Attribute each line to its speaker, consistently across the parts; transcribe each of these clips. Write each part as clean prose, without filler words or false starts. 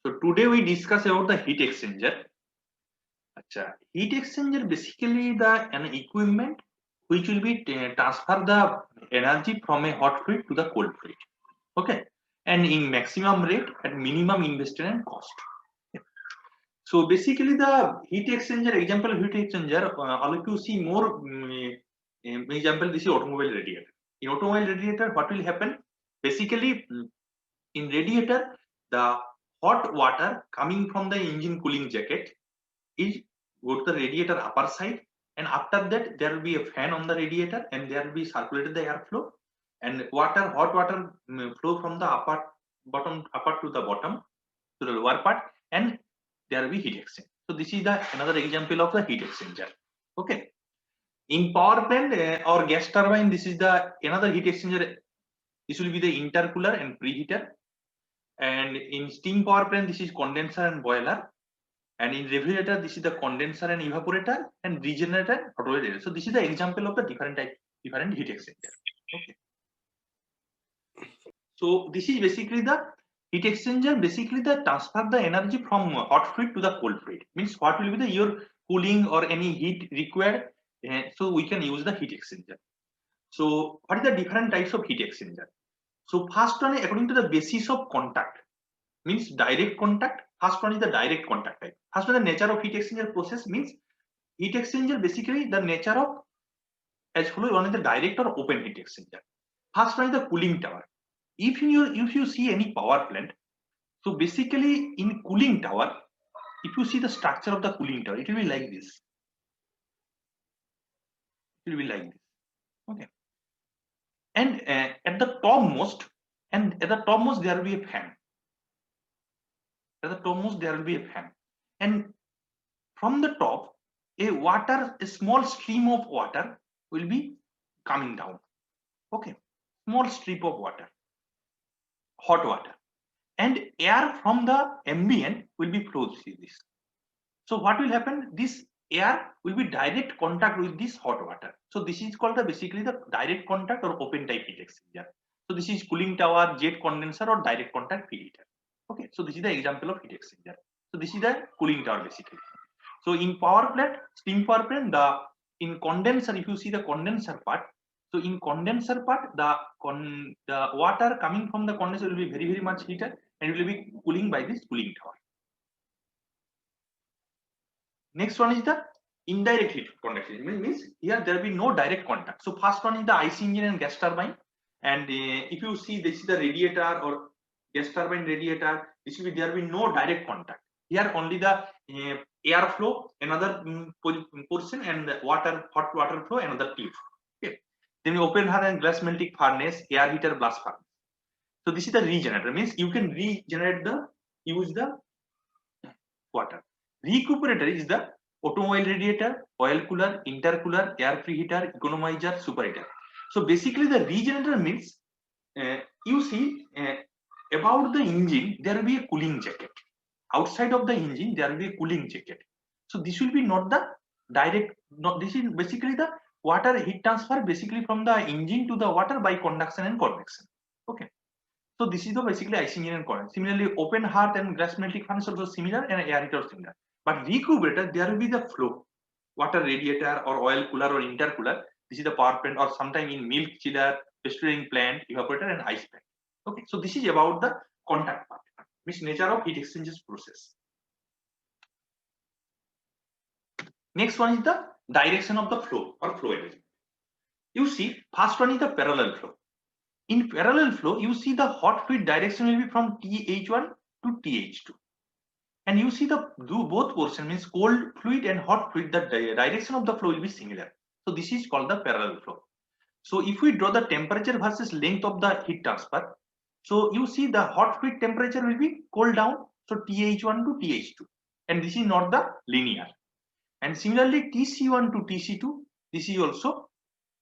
Speaker 1: So today we discuss about the heat exchanger. Acha, heat exchanger basically an equipment which will be transfer the energy from a hot fluid to the cold fluid. Okay, and in maximum rate at minimum investment and cost. So basically the heat exchanger example heat exchanger, all of you see more example. This is automobile radiator. In automobile radiator, what will happen? Basically, in radiator, the hot water coming from the engine cooling jacket is go to the radiator upper side, and after that there will be a fan on the radiator and there will be circulated the airflow, and hot water flow from the upper to the bottom to the lower part, and there will be heat exchange. So this is the another example of the heat exchanger. Okay, in power plant or gas turbine, this is the another heat exchanger. This will be the intercooler and preheater. And in steam power plant, this is condenser and boiler. And in refrigerator, this is the condenser and evaporator, and regenerator, automated. So this is the example of the different heat exchanger. Okay. So this is basically the heat exchanger. Basically, the transfer the energy from hot fluid to the cold fluid. Means what will be the your cooling or any heat required. So we can use the heat exchanger. So what is the different types of heat exchanger? So first one, according to the basis of contact, means direct contact. First one is the direct contact type. First one, the nature of heat exchanger process means heat exchanger basically the nature of as follows. One is the direct or open heat exchanger. First one is the cooling tower. If you see any power plant, so basically in cooling tower, if you see the structure of the cooling tower, it will be like this. It will be like this. Okay. And at the topmost, there will be a fan. At the topmost there will be a fan, and from the top a small stream of water will be coming down. Okay, small strip of water, hot water, and air from the ambient will be flowed through this. So what will happen? This air will be direct contact with this hot water. So this is called basically the direct contact or open type heat exchanger. So this is cooling tower, jet condenser, or direct contact preheater. Okay, so this is the example of heat exchanger. So this is the cooling tower basically. So in power plant, steam power plant, in condenser, if you see the condenser part, so in condenser part, the water coming from the condenser will be very much heated and it will be cooling by this cooling tower. Next one is the indirect heat conduction. Means here there will be no direct contact. So first one is the IC engine and gas turbine, and if you see this is the radiator or gas turbine radiator, this will be there will be no direct contact. Here only the air flow another portion, and the hot water flow another tube. Okay. Then open hearth and glass melting furnace, air heater, blast furnace. So this is the regenerator. Means you can regenerate use the water. Recuperator is the automobile radiator, oil cooler, intercooler, air preheater, economizer, superheater. So basically the regenerator means you see about the engine there will be a cooling jacket. Outside of the engine there will be a cooling jacket. So this will be not the direct, this is basically the water heat transfer basically from the engine to the water by conduction and convection. Okay. So this is the basically IC engine and condenser. Similarly, open hearth and glass melting furnace also similar, and air heater similar. But recuperator, there will be the flow, water radiator or oil cooler or intercooler. This is the power plant, or sometime in milk chiller, pasteurizing plant, evaporator, and ice plant. Okay, so this is about the contact part, means nature of heat exchanges process. Next one is the direction of the flow or flow arrangement. You see, first one is the parallel flow. In parallel flow, you see the hot fluid direction will be from TH1 to TH2. And you see both portion means cold fluid and hot fluid, the direction of the flow will be similar. So this is called the parallel flow. So if we draw the temperature versus length of the heat transfer, so you see the hot fluid temperature will be cooled down, so TH1 to TH2, and this is not the linear. And similarly TC1 to TC2, this is also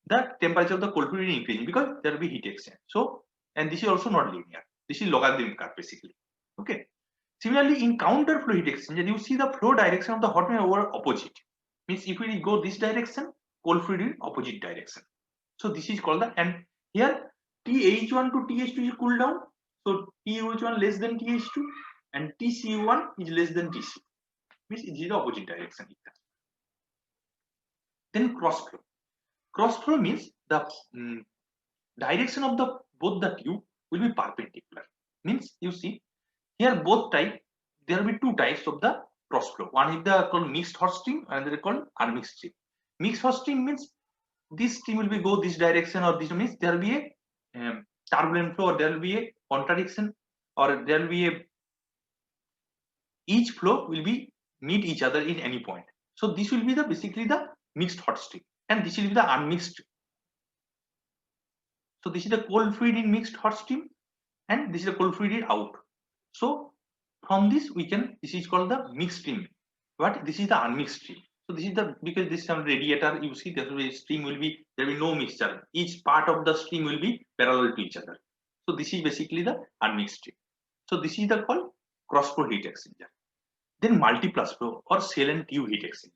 Speaker 1: the temperature of the cold fluid is increasing because there will be heat exchange. So, and this is also not linear. This is logarithmic curve basically. Okay. Similarly, in counter flow heat exchanger, you see the flow direction of the hot fluid over opposite. Means if we go this direction, cold fluid in opposite direction. So this is called the, and here TH1 to TH2 is cool down. So TH1 less than TH2, and TC1 is less than TC, means it is the opposite direction. Then cross flow. Cross flow means the direction of the both the tube will be perpendicular. Means you see here both type, there will be two types of the cross flow. One is the called mixed hot stream, and another called unmixed stream. Mixed hot stream means this stream will be go this direction, or this means there will be a turbulent flow, or there will be a contradiction, or there will be a each flow will be meet each other in any point. So this will be the basically the mixed hot stream, and this will be the unmixed stream. So this is the cold fluid in mixed hot stream, and this is the cold fluid in out. So from this we can, this is called the mixed stream, but this is the unmixed stream. So this is the, because this is some radiator, you see there will be stream will be, there will be no mixture, each part of the stream will be parallel to each other. So this is basically the unmixed stream. So this is the called cross flow heat exchanger. Then multiplex flow or shell and tube heat exchanger.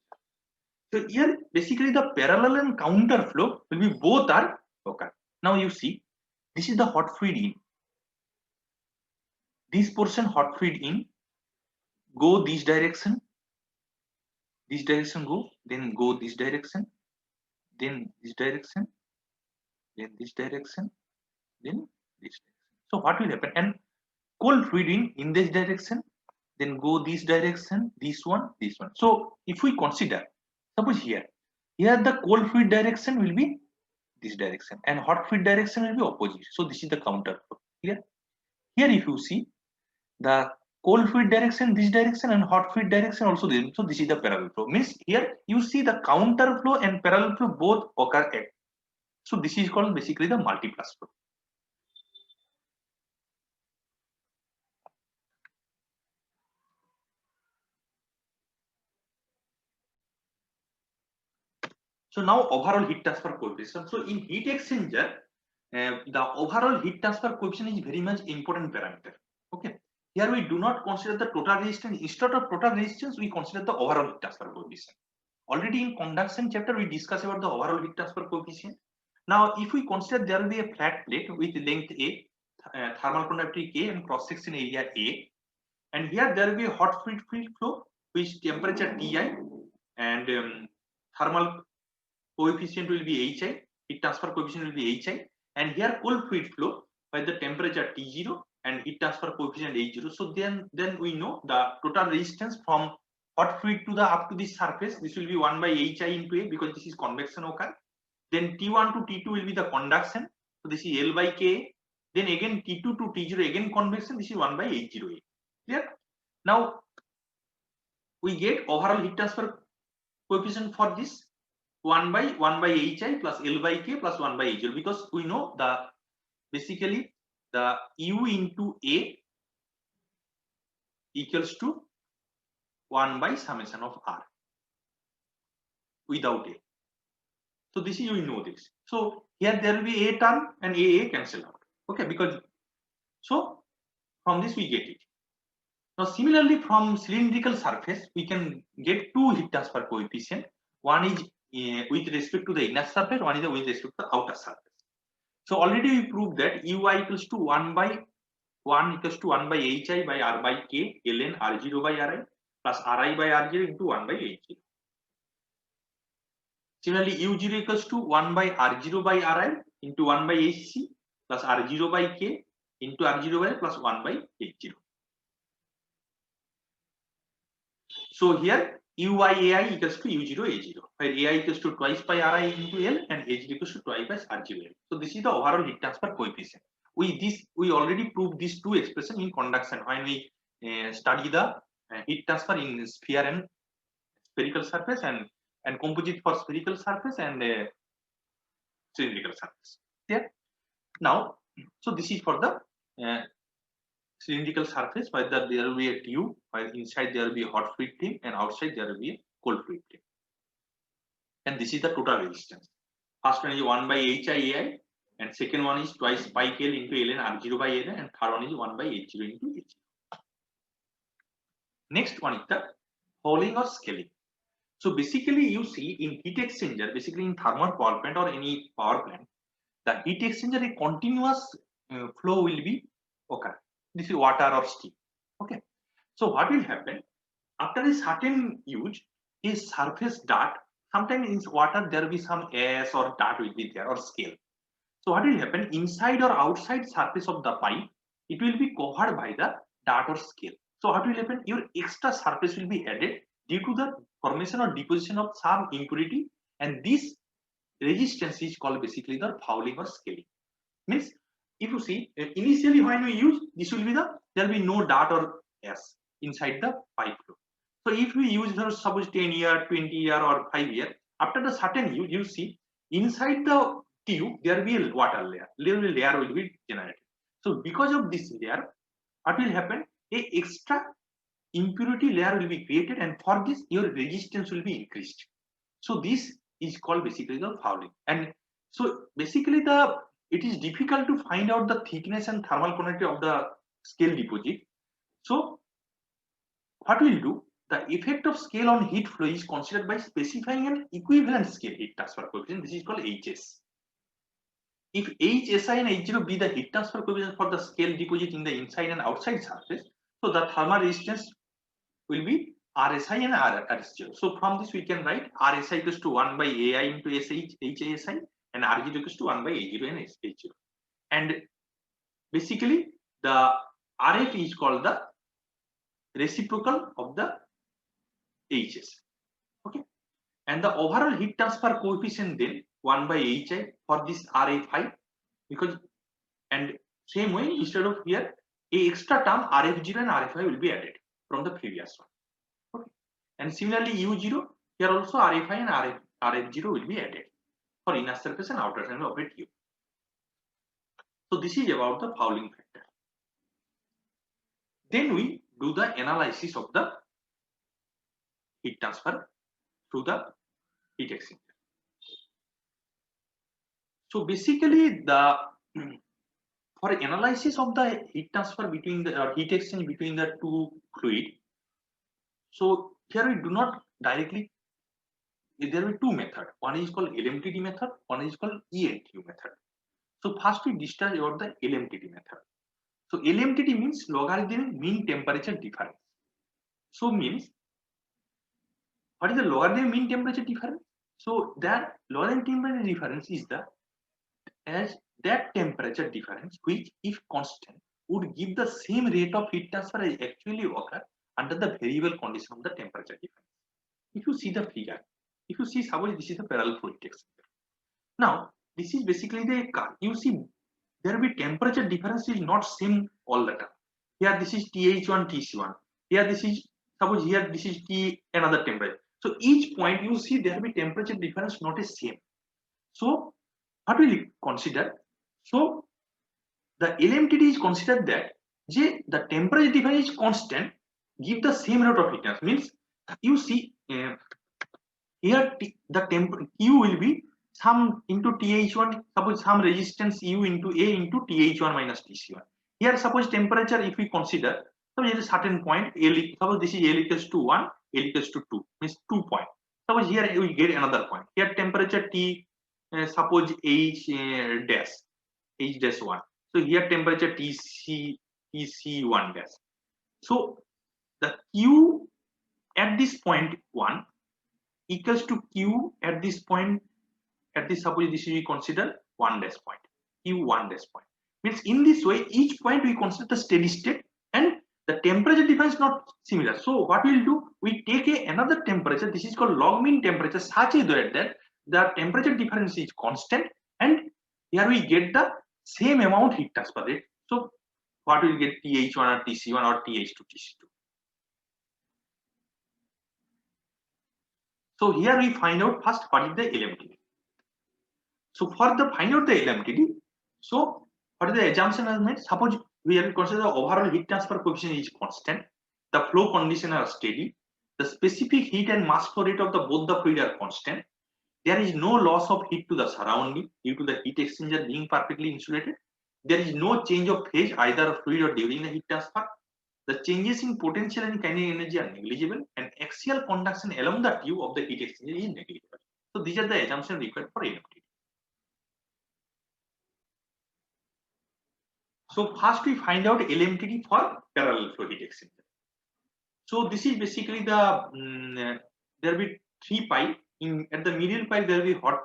Speaker 1: So here basically the parallel and counter flow will be both are occur. Now you see this is the hot fluid in, this portion hot fluid in go this direction go, then go this direction, then this direction, then this direction, then this direction. So what will happen? And cold fluid in this direction, then go this direction, this one. So if we consider, suppose here the cold fluid direction will be this direction and hot fluid direction will be opposite. So this is the counter flow. Clear? Here if you see the cold fluid direction this direction and hot fluid direction also this. So this is the parallel flow. Means here you see the counter flow and parallel flow both occur at. So this is called basically the multiplex flow. So now overall heat transfer coefficient. So in heat exchanger, the overall heat transfer coefficient is very much important parameter. Okay. Here we do not consider the total resistance. Instead of total resistance, we consider the overall heat transfer coefficient. Already in conduction chapter, we discussed about the overall heat transfer coefficient. Now, if we consider there will be a flat plate with length A, thermal conductivity A, and cross section area A, and here there will be a hot fluid flow, which temperature Ti, and thermal coefficient will be Hi, heat transfer coefficient will be Hi, and here cold fluid flow by the temperature T0 and heat transfer coefficient H0. So then we know the total resistance from hot fluid to the up to this surface. This will be 1 by Hi into A because this is convection occur. Then T1 to T2 will be the conduction. So this is L by K. Then again T2 to T0 again convection. This is 1 by H0A. Clear? Now we get overall heat transfer coefficient for this 1 by Hi plus L by K plus 1 by H0, because we know the basically the U into A equals to 1 by summation of R without A. So this is, we know this. So here there will be A term and AA cancel out. Okay, because so from this we get it. Now similarly from cylindrical surface we can get two heat transfer coefficient. One is with respect to the inner surface, one is with respect to the outer surface. So already we proved that Ui equals to 1 by Hi by R by K ln R0 by Ri plus Ri by R0 into 1 by H0. Similarly, U0 equals to 1 by R0 by Ri into 1 by Hc plus R0 by K into R0 by plus 1 by H0. So here UiAi equals to U0 A0, where Ai equals to twice by Ri into L and H0 equals to twice by R0 L. So this is the overall heat transfer coefficient. We already proved these two expressions in conduction when we study the heat transfer in sphere and spherical surface and composite for spherical surface and cylindrical surface. Yeah. Now, so this is for the cylindrical surface, where there will be a tube, while inside there will be a hot fluid film and outside there will be a cold fluid film. And this is the total resistance. First one is 1 by HIAI, and second one is twice pi K L into ln R0 by ln, and third one is 1 by H0 into H. Next one is the fouling or scaling. So basically you see in heat exchanger, basically in thermal power plant or any power plant, the heat exchanger, a continuous flow will be occur. This is water or steam. Okay. So what will happen after a certain use, a surface dart, sometimes in water there will be some ash or dart will be there or scale. So what will happen inside or outside surface of the pipe, it will be covered by the dart or scale. So what will happen? Your extra surface will be added due to the formation or deposition of some impurity, and this resistance is called basically the fouling or scaling. Means if you see initially when we use this will be there will be no dart or s inside the pipe flow. So if we use for suppose 10 year, 20 year or 5 year, after the certain use you see inside the tube there will be a water layer, little layer will be generated. So because of this layer, what will happen? A extra impurity layer will be created, and for this your resistance will be increased. So this is called basically the fouling. And so basically it is difficult to find out the thickness and thermal conductivity of the scale deposit. So what we'll do, the effect of scale on heat flow is considered by specifying an equivalent scale heat transfer coefficient. This is called HS. If HSI and H0 be the heat transfer coefficient for the scale deposit in the inside and outside surface, so the thermal resistance will be RSI and RS0. So from this we can write RSI equals to 1 by AI into HSI and R0 equals to 1 by A0 and H0. And basically the RF is called the reciprocal of the HS. Okay. And the overall heat transfer coefficient then 1 by HI for this RFI, because and same way instead of here a extra term RF0 and RFI will be added from the previous one. Okay. And similarly U0 here also RFI and RF0 will be added for inner surface and outer surface of a tube. So this is about the fouling factor. Then we do the analysis of the heat transfer through the heat exchanger. So basically the for analysis of the heat transfer between the heat exchange between the two fluid, so here we do not directly, there are two methods. One is called LMTD method, one is called ENTU method. So first we discuss about the LMTD method. So LMTD means logarithmic mean temperature difference. So means what is the logarithmic mean temperature difference? So that logarithmic temperature difference is the as that temperature difference which if constant would give the same rate of heat transfer as actually occur under the variable condition of the temperature difference. If you see the figure, if you see suppose this is a parallel flow heat exchanger. Now this is basically the car. You see there will be temperature difference is not same all the time. Here this is TH1, TC1. Here this is suppose here this is T another temperature. So each point you see there will be temperature difference not the same. So what will you consider? So the LMTD is considered that the temperature difference is constant, give the same rate of heat transfer. Means you see here the Q will be some into TH1, suppose some resistance U into A into TH1 minus TC1. Here suppose temperature if we consider, suppose at a certain point L, suppose this is L equals to 1, L equals to 2, means 2 point. Suppose here we get another point. Here temperature T, suppose H dash, H dash 1. So here temperature TC1 dash. So the Q at this point 1 equals to Q at this point, at this suppose this we consider 1 dash point, Q1 dash point. Means in this way each point we consider the steady state and the temperature difference not similar. So what we will do, we take another temperature, this is called log mean temperature, such a way that the temperature difference is constant and here we get the same amount heat transfer rate. So what will get TH1 or TC1 or TH2, TC2. So here we find out first what is the LMTD. So for the find out the LMTD, so what is the assumption is made? Suppose we have consider the overall heat transfer coefficient is constant, the flow conditions are steady, the specific heat and mass flow rate of the both the fluid are constant. There is no loss of heat to the surrounding due to the heat exchanger being perfectly insulated. There is no change of phase either of fluid or during the heat transfer. The changes in potential and kinetic energy are negligible, and axial conduction along the tube of the heat exchanger is negligible. So these are the assumptions required for LMTD. So first we find out LMTD for parallel flow heat exchanger. So this is basically the there will be 3 pipe. At the middle pipe there will be hot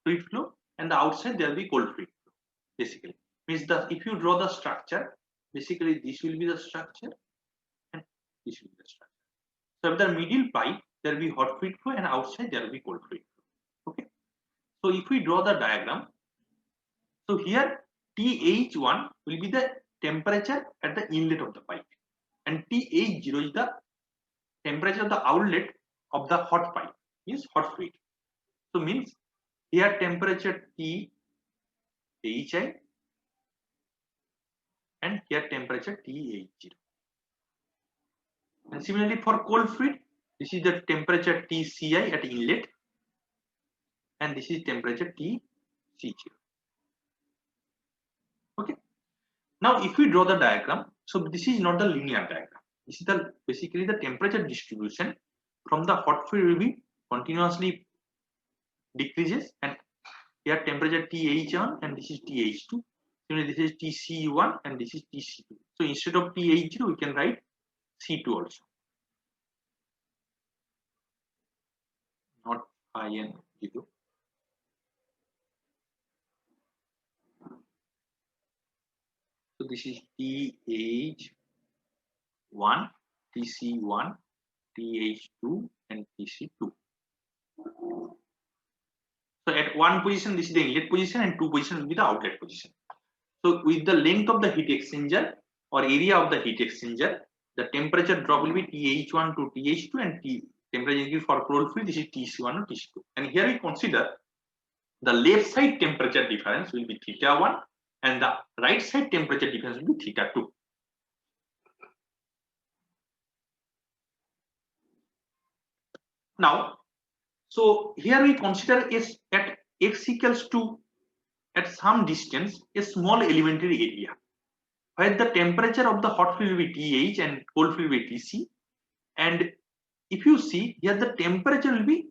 Speaker 1: fluid flow, and the outside there will be cold fluid flow. Basically, means if you draw the structure, basically this will be the structure, and this will be the structure. So at the middle pipe there will be hot fluid flow, and outside there will be cold fluid flow. Okay. So if we draw the diagram, so here TH1 will be the temperature at the inlet of the pipe, and TH0 is the temperature of the outlet of the hot pipe, means hot fluid. So means here temperature THI and here temperature TH0. And similarly for cold fluid, this is the temperature TCI at inlet, and this is temperature TC0. Okay. Now if we draw the diagram, so this is not the linear diagram. This is the basically the temperature distribution from the hot fluid will be continuously decreases, and here temperature TH1 and this is TH2. Similarly, this is TC1 and this is TC2. So instead of TH0, we can write C2 also. Not I and 0. So this is TH1, TC1, TH2 and TC2. So at one position, this is the inlet position, and two position will be the outlet position. So with the length of the heat exchanger or area of the heat exchanger, the temperature drop will be TH1 to TH2, and temperature increase for cold fluid, this is TC1 or TC2. And here we consider the left side temperature difference will be θ1 and the right side temperature difference will be θ2. Now, so here we consider is at x equals to at some distance a small elementary area where the temperature of the hot fluid will be TH and cold fluid will be TC. And if you see here, the temperature will be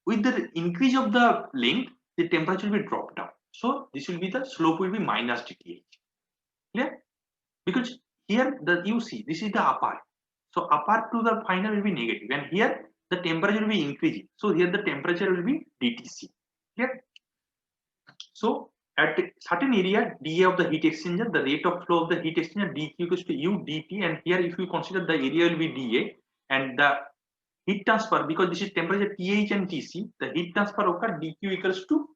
Speaker 1: with the increase of the length, the temperature will be dropped down. So this will be the slope will be minus dTH. Clear? Because here you see this is the upper. So upper to the final will be negative, and here the temperature will be increasing. So here the temperature will be dTc. Clear? So at a certain area dA of the heat exchanger, the rate of flow of the heat exchanger dQ equals to U dt, and here if you consider the area will be dA and the heat transfer, because this is temperature TH and TC, the heat transfer occur dQ equals to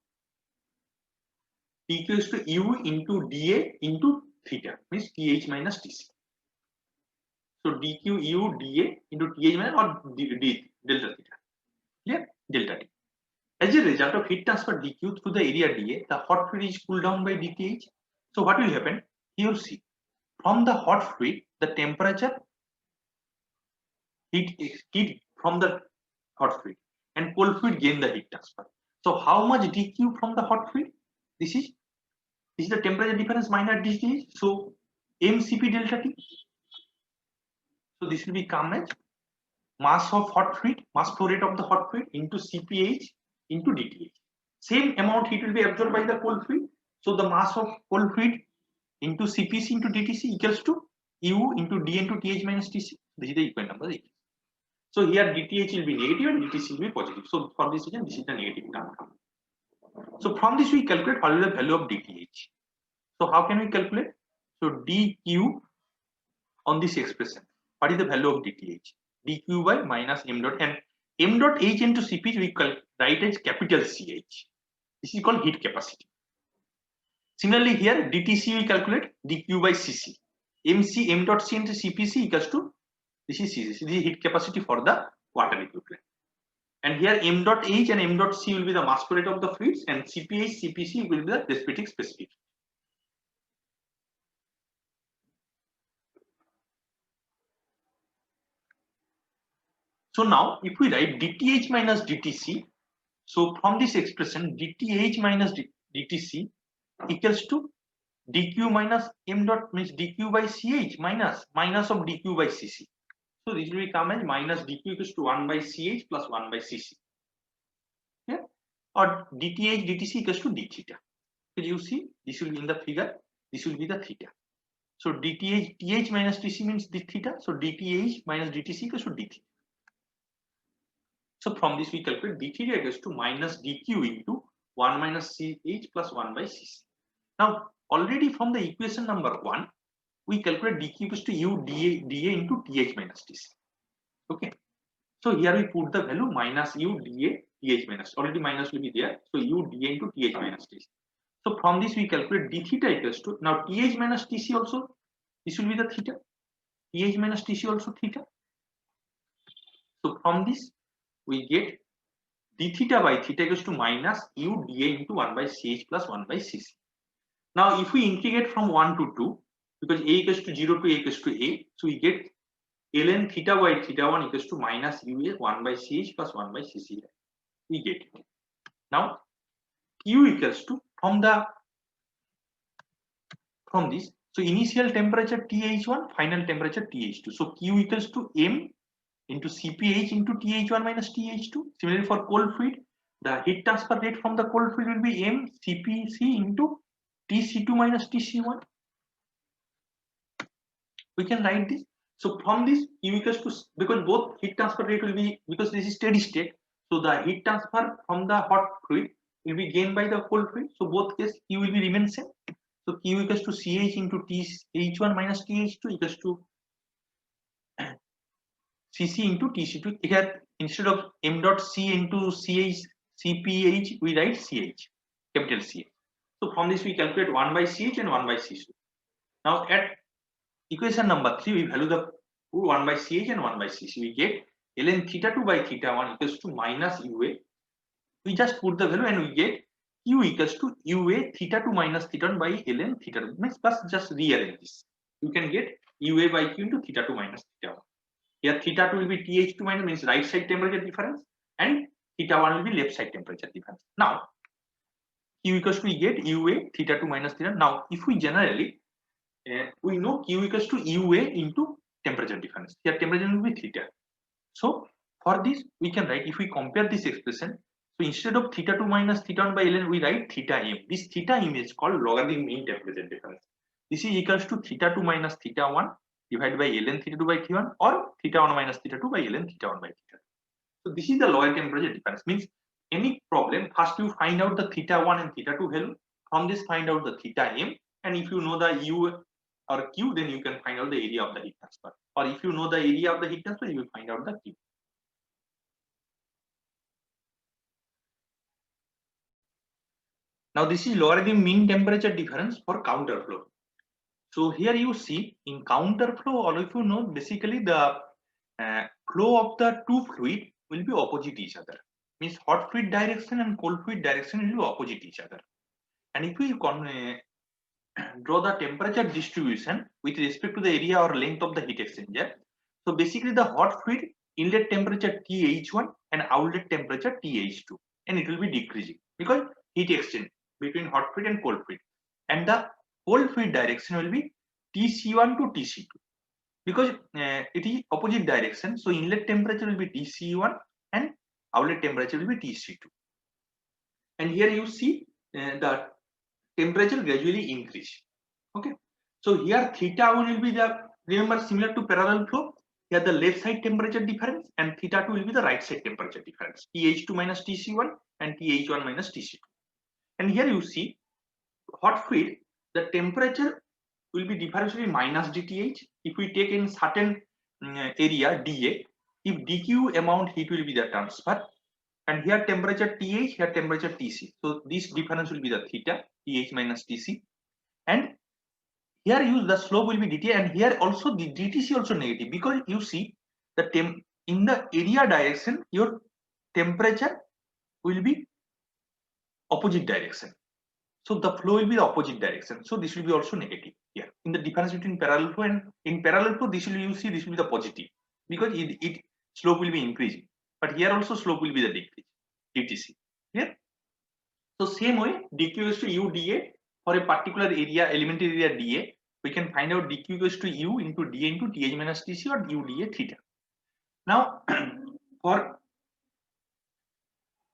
Speaker 1: U into dA into theta, means TH minus TC. So dQ U dA into TH minus or d delta theta. Clear? Delta T. As a result of heat transfer dQ through the area dA, the hot fluid is cooled down by dTH. So what will happen? Here see, from the hot fluid, the temperature heat from the hot fluid, and cold fluid gain the heat transfer. So how much dQ from the hot fluid? This is the temperature difference minus dTH. So mCp delta T. So this will become as mass of hot fluid, mass flow rate of the hot fluid into Cph into dTH. Same amount heat will be absorbed by the cold fluid. So the mass of cold fluid into Cpc into dTc equals to U into d into Th minus Tc. This is the equal number. So here dTh will be negative and dTc will be positive. So for this reason, this is the negative term. So from this we calculate what is the value of dTh. So how can we calculate? So dQ on this expression, what is the value of dTh? dQ by minus m dot, and m dot h into Cp we write as capital CH. This is called heat capacity. Similarly here dTc we calculate dQ by Cc. MC m dot c into Cpc equals to this is Cc. This is heat capacity for the water equivalent. And here m dot h and m dot c will be the mass flow rate of the fluids, and Cph, Cpc will be the precipitating specific. So now if we write dTh minus dTc, so from this expression dTh minus dTc equals to dQ minus m dot, means dQ by Ch minus of dQ by Cc. So this will become as minus dQ equals to 1 by Ch plus 1 by Cc. Yeah? Or dTh dTc equals to d theta. So you see this will be in the figure, this will be the theta. So dTh, Th minus Tc means d theta. So dTh minus dTc equals to d theta. So from this we calculate d theta equals to minus dq into 1 minus Ch plus 1 by Cc. Now already from the equation number 1, we calculate dq equals to u dA into Th minus Tc. Okay. So here we put the value minus u dA Th minus. Already minus will be there. So u dA into Th minus Tc. So from this we calculate d theta equals to, now Th minus Tc also, this will be the theta. Th minus Tc also theta. So from this we get d theta by theta equals to minus u dA into 1 by Ch plus 1 by Cc. Now if we integrate from 1 to 2, because a equals to 0 to a equals to a, so we get ln theta by theta 1 equals to minus ua 1 by Ch plus 1 by Cc. We get it. Now q equals to, from this, so initial temperature Th1, final temperature Th2. So q equals to m into Cph into Th1 minus Th2. Similarly for cold fluid, the heat transfer rate from the cold fluid will be m Cpc into Tc2 minus Tc1. We can write this. So from this q equals to, because both heat transfer rate will be, because this is steady state, so the heat transfer from the hot fluid will be gained by the cold fluid. So both case q will be remain same. So q equals to Ch into Th1 minus Th2 equals to Cc into Tc2. Here instead of m dot c into Cph, we write Ch, capital Ch. So from this we calculate 1 by Ch and 1 by Cc. Now at equation number 3, we value the 1 by Ch and 1 by Cc. We get ln theta 2 by theta 1 equals to minus ua. We just put the value and we get q equals to ua theta 2 minus theta 1 by ln theta 2. Means plus just rearrange this. You can get ua by q into theta 2 minus theta 1. Here theta 2 will be Th2 minus, means right side temperature difference, and theta 1 will be left side temperature difference. Now q equals to, we get ua theta 2 minus theta. Now if we generally we know q equals to ua into temperature difference. Here temperature will be theta. So for this we can write, if we compare this expression, so instead of theta 2 minus theta 1 by ln, we write theta m. This theta m is called logarithm mean temperature difference. This is equals to theta 2 minus theta 1 divided by ln theta 2 by theta 1, or theta 1 minus theta 2 by ln theta 1 by theta 2. So this is the logarithm temperature difference. Means any problem, first you find out the theta 1 and theta 2 value. From this find out the theta m, and if you know the u or q, then you can find out the area of the heat transfer. Or if you know the area of the heat transfer, you will find out the q. Now this is logarithm mean temperature difference for counterflow. So here you see in counterflow, all of you know, basically the flow of the two fluid will be opposite each other. Means hot fluid direction and cold fluid direction will be opposite each other. And if we draw the temperature distribution with respect to the area or length of the heat exchanger, so basically the hot fluid inlet temperature Th1 and outlet temperature Th2, and it will be decreasing because heat exchange between hot fluid and cold fluid. And the cold fluid direction will be Tc1 to Tc2 because it is opposite direction. So inlet temperature will be Tc1 and outlet temperature will be Tc2. And here you see the temperature gradually increase. Okay. So here theta 1 will be the, remember, similar to parallel flow. Here the left side temperature difference, and theta 2 will be the right side temperature difference. Th2 minus Tc1 and Th1 minus Tc2. And here you see hot fluid, the temperature will be differentially minus dTh. If we take in certain area dA, if dq amount heat will be the transfer, and here temperature Th, here temperature Tc. So this difference will be the theta, Th minus Tc. And here use the slope will be dt, and here also the dTc also negative, because you see the in the area direction your temperature will be opposite direction. So the flow will be the opposite direction. So this will be also negative here. In the difference between parallel flow, and in parallel flow, this will, you see, this will be the positive because it slope will be increasing. But here also slope will be the decrease, dTc. Clear? So same way, dq is to u dA for a particular area, elementary area dA. We can find out dq equals to u into dA into Th minus Tc, or u dA theta. Now for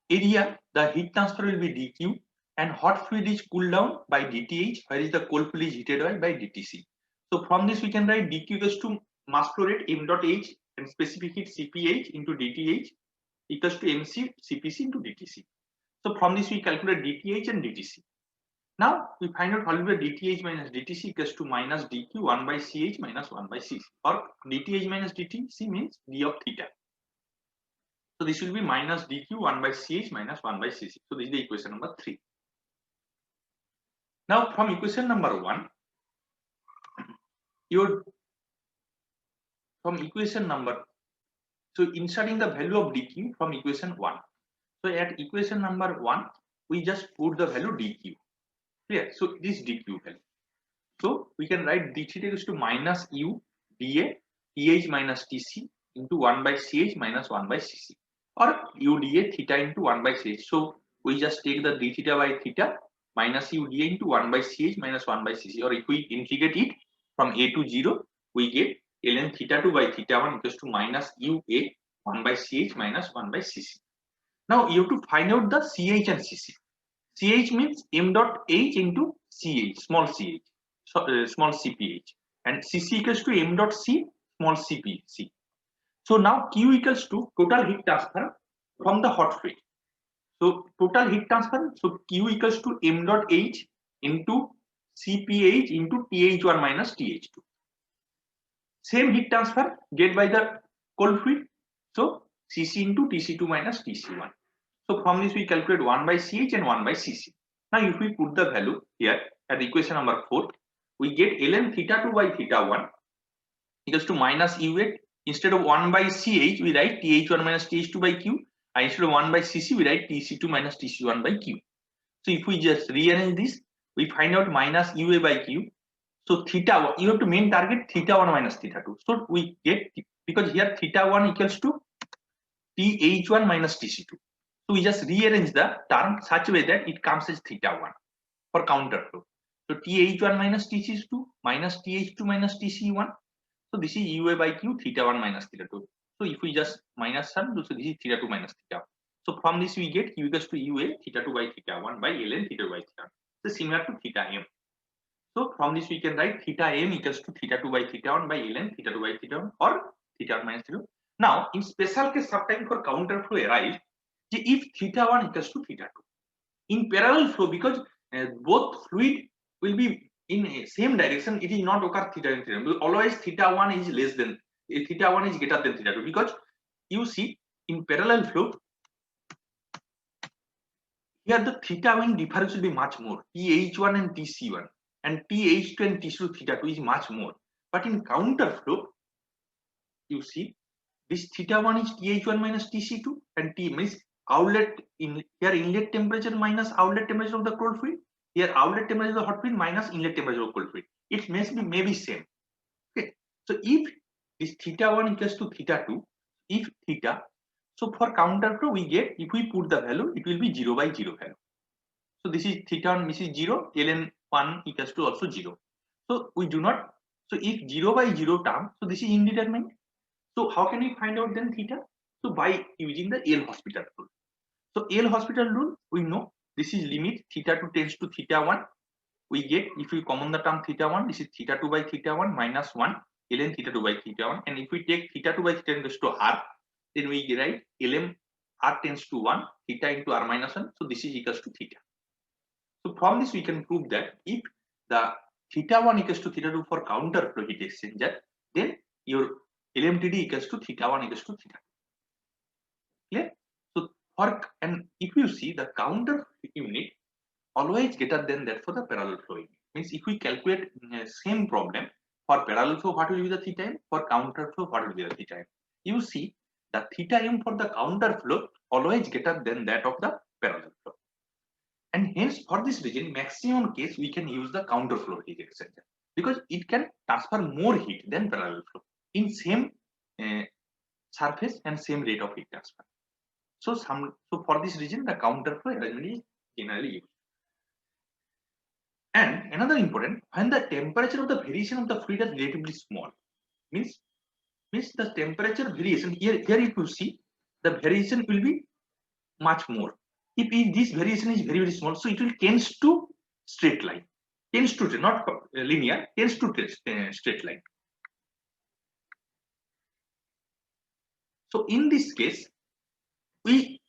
Speaker 1: area, the heat transfer will be dq, and hot fluid is cooled down by dTh, whereas the cold fluid is heated by dTc. So from this we can write dq equals to mass flow rate m dot h and specific heat cph into dth equals to mc cpc into dtc. So from this we calculate dth and dtc. Now we find out how will be dth minus dtc equals to minus dq 1 by ch minus 1 by cc, or dth minus dtc means d of theta. So this will be minus dq 1 by ch minus 1 by cc. So this is the equation number 3. Now from equation number 1, from equation number, so inserting the value of dq from equation 1. So at equation number 1, we just put the value dq. Clear? So this dq value. So we can write d theta equals to minus u dA th minus tc into 1 by ch minus 1 by cc, or u dA theta into 1 by ch. So we just take the d theta by theta minus u dA into 1 by ch minus 1 by cc, or if we integrate it from a to 0, we get ln theta 2 by theta 1 equals to minus u a 1 by ch minus 1 by cc. Now you have to find out the ch and cc. Ch means m dot h into ch, small ch, small cph, and cc equals to m dot c, small cpc. So now q equals to total heat transfer from the hot fluid. So total heat transfer, so q equals to m dot h into cph into th1 minus th2. Same heat transfer get by the cold fluid, so cc into tc2 minus tc1. So from this we calculate 1 by ch and 1 by cc. Now if we put the value here at equation number 4, we get ln theta 2 by theta 1 equals to minus u8. Instead of 1 by ch, we write th1 minus th2 by q, and instead of 1 by cc, we write tc2 minus tc1 by q. So if we just rearrange this, we find out minus ua by q. So theta 1, you have to main target theta 1 minus theta 2. So we get, because here theta 1 equals to th1 minus tc2. So we just rearrange the term such a way that it comes as theta 1 for counter flow. So th1 minus tc2 minus th2 minus tc1. So this is ua by q theta 1 minus theta 2. So if we just minus sum, so this is theta 2 minus theta 1. So from this we get q equals to ua theta 2 by theta 1 by ln theta 2 by theta 1. So similar to theta m. So from this we can write theta m equals to theta 2 by theta 1 by ln theta 2 by theta 1, or theta 1 minus theta 2. Now in special case sometime for counter flow arise, if theta 1 equals to theta 2. In parallel flow, because both fluid will be in same direction, it is not occur theta and theta. Always theta 1 is less than, theta 1 is greater than theta 2, because you see in parallel flow here the theta 1 difference will be much more, th1 and tc1, and th2 and tc2 theta 2 is much more. But in counter flow, you see this theta 1 is th1 minus tc2, and t means outlet in here inlet temperature minus outlet temperature of the cold fluid. Here outlet temperature of the hot fluid minus inlet temperature of cold fluid. It may be same. Okay. So if this theta 1 equals to theta 2, if theta, so for counter flow we get, if we put the value, it will be 0 by 0 value. So this is theta 1, this is 0, ln 1 equals to also 0. So we do not, so if 0 by 0 term, so this is indeterminate. So how can we find out then theta? So by using the L'Hospital rule. So L'Hospital rule, we know this is limit theta 2 tends to theta 1. We get, if we common the term theta 1, this is theta 2 by theta 1 minus 1 ln theta 2 by theta 1. And if we take theta 2 by theta equals to r, then we write ln r tends to 1 theta into r minus 1. So this is equals to theta. So from this we can prove that if the theta 1 equals to theta 2 for counter flow heat exchanger, then your LMTD equals to theta 1 equals to theta 2. Clear? So for, and if you see the counter unit always greater than that for the parallel flow unit. Means if we calculate same problem for parallel flow, what will be the theta m? For counter flow, what will be the theta m? You see the theta m for the counter flow always greater than that of the parallel flow. And hence for this reason, maximum case we can use the counter flow heat exchanger, because it can transfer more heat than parallel flow in same surface and same rate of heat transfer. So for this reason, the counter flow arrangement is generally used. And another important, when the temperature of the variation of the fluid is relatively small, means the temperature variation here if you see the variation will be much more. If this variation is very small, so it will tends to straight line. tends to not linear, tends to straight line. So in this case, we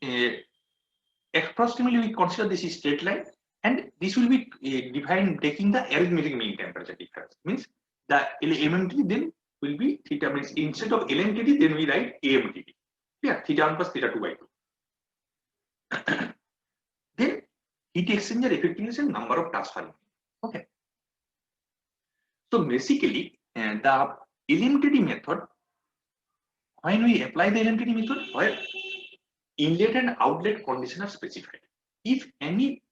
Speaker 1: approximately we consider this is straight line, and this will be defined taking the arithmetic mean temperature difference. Means the MMTD then will be theta, means instead of LMTD then we write AMTD. Yeah, theta 1 plus theta 2 by 2. Then heat exchanger effectiveness and number of transfer units. Okay. So basically the LMTD method, when we apply the LMTD method, where inlet and outlet condition are specified. If any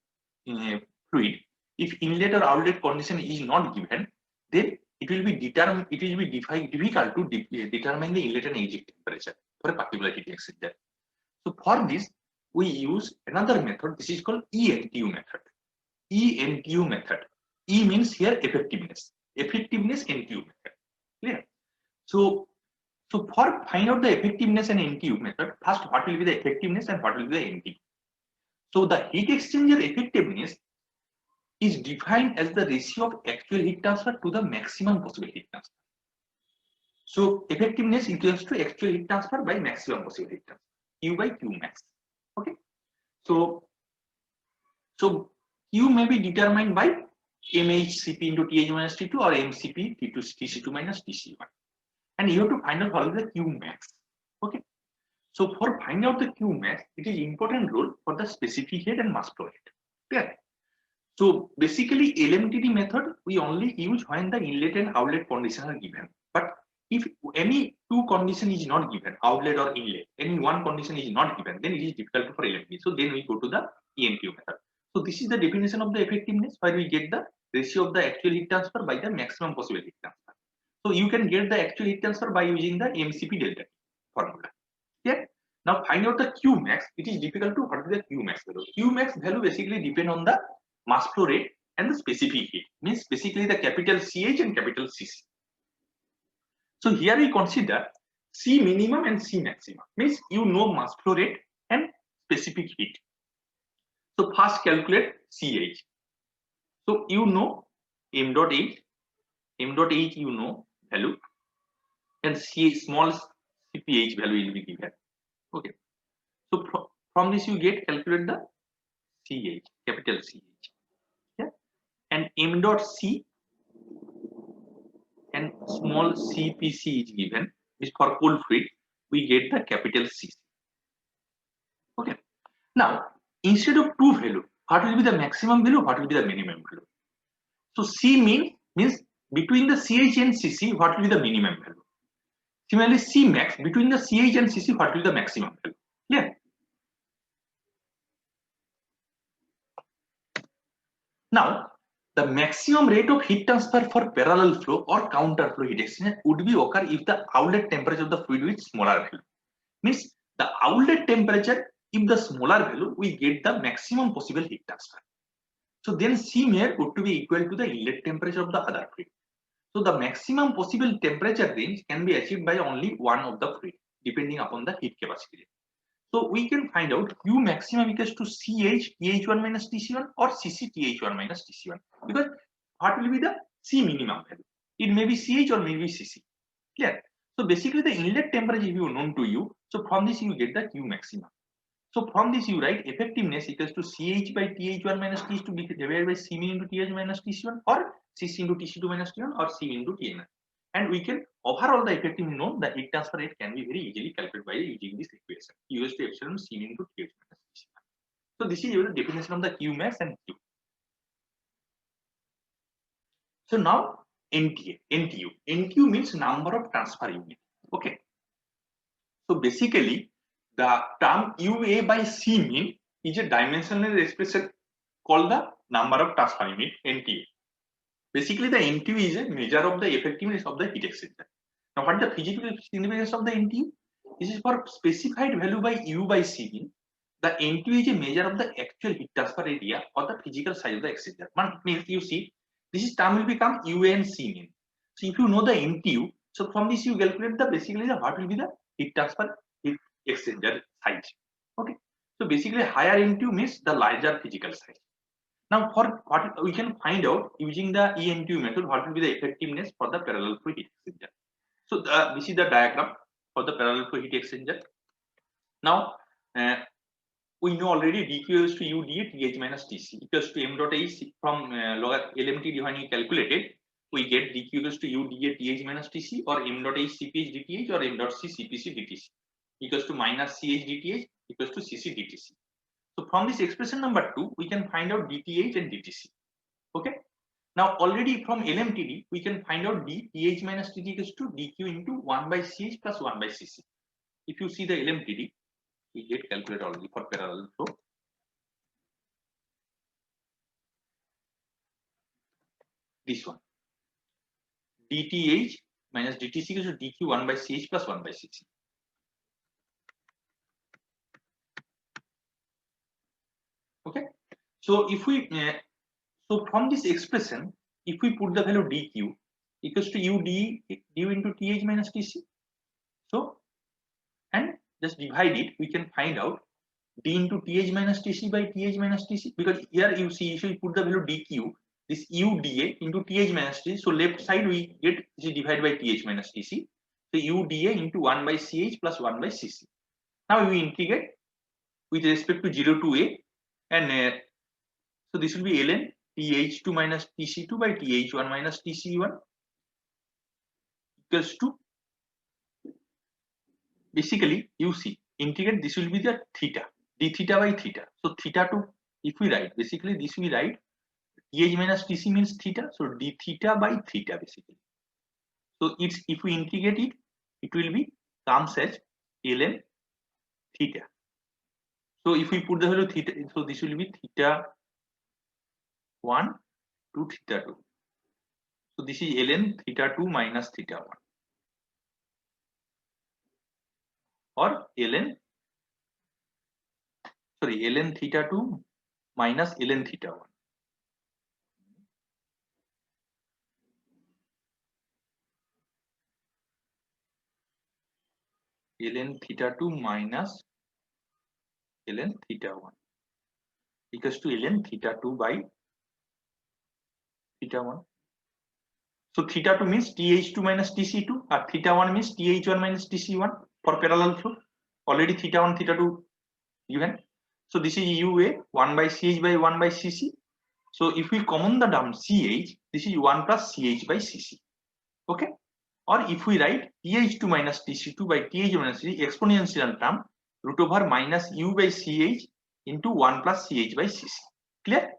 Speaker 1: fluid, if inlet or outlet condition is not given, then it will be difficult to determine the inlet and exit temperature for a particular heat exchanger. So for this, we use another method. This is called ENTU method. ENTU method. E means here effectiveness. Effectiveness NTU method. Clear? So for find out the effectiveness and NTU method, first what will be the effectiveness and what will be the NTU? So the heat exchanger effectiveness is defined as the ratio of actual heat transfer to the maximum possible heat transfer. So effectiveness equals to actual heat transfer by maximum possible heat transfer, Q by Q max. Okay. So Q may be determined by MHCP into TH minus T2 or MCP T2 TC2 minus TC1. And you have to find out what is the Q max. Okay. So for find out the Q max, it is important role for the specific head and mass flow rate. Clear? So basically LMTD method we only use when the inlet and outlet conditions are given. But if any two condition is not given, outlet or inlet, any one condition is not given, then it is difficult for LMTD. So then we go to the ENTU method. So this is the definition of the effectiveness, where we get the ratio of the actual heat transfer by the maximum possible heat transfer. So you can get the actual heat transfer by using the MCP delta T formula. Yeah. Now find out the Q max. It is difficult to what is the Q max value. Q max value basically depend on the mass flow rate and the specific heat. Means basically the capital CH and capital CC. So here we consider C minimum and C maximum. Means you know mass flow rate and specific heat. So first calculate CH. So you know M dot H you know value, and C small CPH value will be given. Okay. So from this you get calculate the CH, capital CH. Yeah. And M dot C and small CPC is given. Is for cold fluid, we get the capital CC. Okay. Now instead of two value, what will be the maximum value? What will be the minimum value? So C means between the CH and CC, what will be the minimum value? Similarly, C max between the CH and CC, what will be the maximum value? Yeah. Now, the maximum rate of heat transfer for parallel flow or counter flow heat exchanger would be occur if the outlet temperature of the fluid is smaller value. Means the outlet temperature, if the smaller value, we get the maximum possible heat transfer. So then C mere would to be equal to the inlet temperature of the other fluid. So the maximum possible temperature range can be achieved by only one of the fluid, depending upon the heat capacity. So we can find out Q maximum equals to CH TH1 minus TC1 or CC TH1 minus TC1. Because what will be the C minimum value? It may be CH or maybe CC. Clear? So basically the inlet temperature is known to you. So from this you get the Q maximum. So from this you write effectiveness equals to CH by TH1 minus TH2 divided by C min into TH minus TC1 or CC into TC2 minus T1 or C min into TN. And we can overall the effective known the heat transfer rate can be very easily calculated by using this equation. Q is to epsilon C min into TH minus TC1. So this is the definition of the Q max and Q. So now NTU means number of transfer unit. Okay. So basically the term UA by C min is a dimensional expression called the number of transfer unit NTU. Basically the NTU is a measure of the effectiveness of the heat exchanger. Now what is the physical significance of the NTU? This is for specified value by U by C min. The NTU is a measure of the actual heat transfer area or the physical size of the exchanger. But means you see this term will become UA and C min. So if you know the NTU, so from this you calculate the basically the what will be the heat transfer heat exchanger size. Okay. So basically higher NTU means the larger physical size. Now, for what we can find out using the ENTU method, what will be the effectiveness for the parallel flow heat exchanger. So this is the diagram for the parallel flow heat exchanger. Now we know already dq equals to u dA Th minus Tc equals to m dot h from log LMTD when we calculated, we get dq equals to u dA Th minus Tc or m dot h Cph dTh or m dot c Cpc dTc equals to minus Ch dTh equals to Cc dTc. So from this expression number 2, we can find out dTh and dTc. Okay. Now already from LMTD, we can find out dTh minus Tc equals to dq into 1 by Ch plus 1 by Cc. If you see the LMTD, we get calculated already for parallel flow. This one, dTh minus dTc equals to dq 1 by Ch plus 1 by Cc. Okay. So if we so from this expression, if we put the value dq equals to u du into Th minus Tc, so and just divide it, we can find out d into Th minus Tc by Th minus Tc, because here you see, if we put the value dq, this u dA into Th minus Tc, so left side we get this is divided by Th minus Tc, so u dA into 1 by Ch plus 1 by Cc. Now we integrate with respect to 0 to a, and so this will be ln Th2 minus Tc2 by Th1 minus Tc1 equals to, basically you see, integrate, this will be the theta, d theta by theta. So theta 2, if we write, basically this we write Th minus Tc means theta, so d theta by theta basically. So it's, if we integrate it, it will be comes as ln theta. So if we put the value theta, so this will be theta 1 to theta 2. So this is ln theta 2 minus theta 1, or ln theta 2 minus ln theta 1. Ln theta 2 minus ln theta 1 equals to ln theta 2 by theta 1. So theta 2 means Th2 minus Tc2, or theta 1 means Th1 minus Tc1 for parallel flow. Already theta 1, theta 2 given. So this is UA 1 by Ch by 1 by Cc. So if we common the term Ch, this is 1 plus Ch by Cc. Okay. Or if we write Th2 minus Tc2 by Th minus Cc, exponential term root over minus U by Ch into 1 plus Ch by Cc. Clear?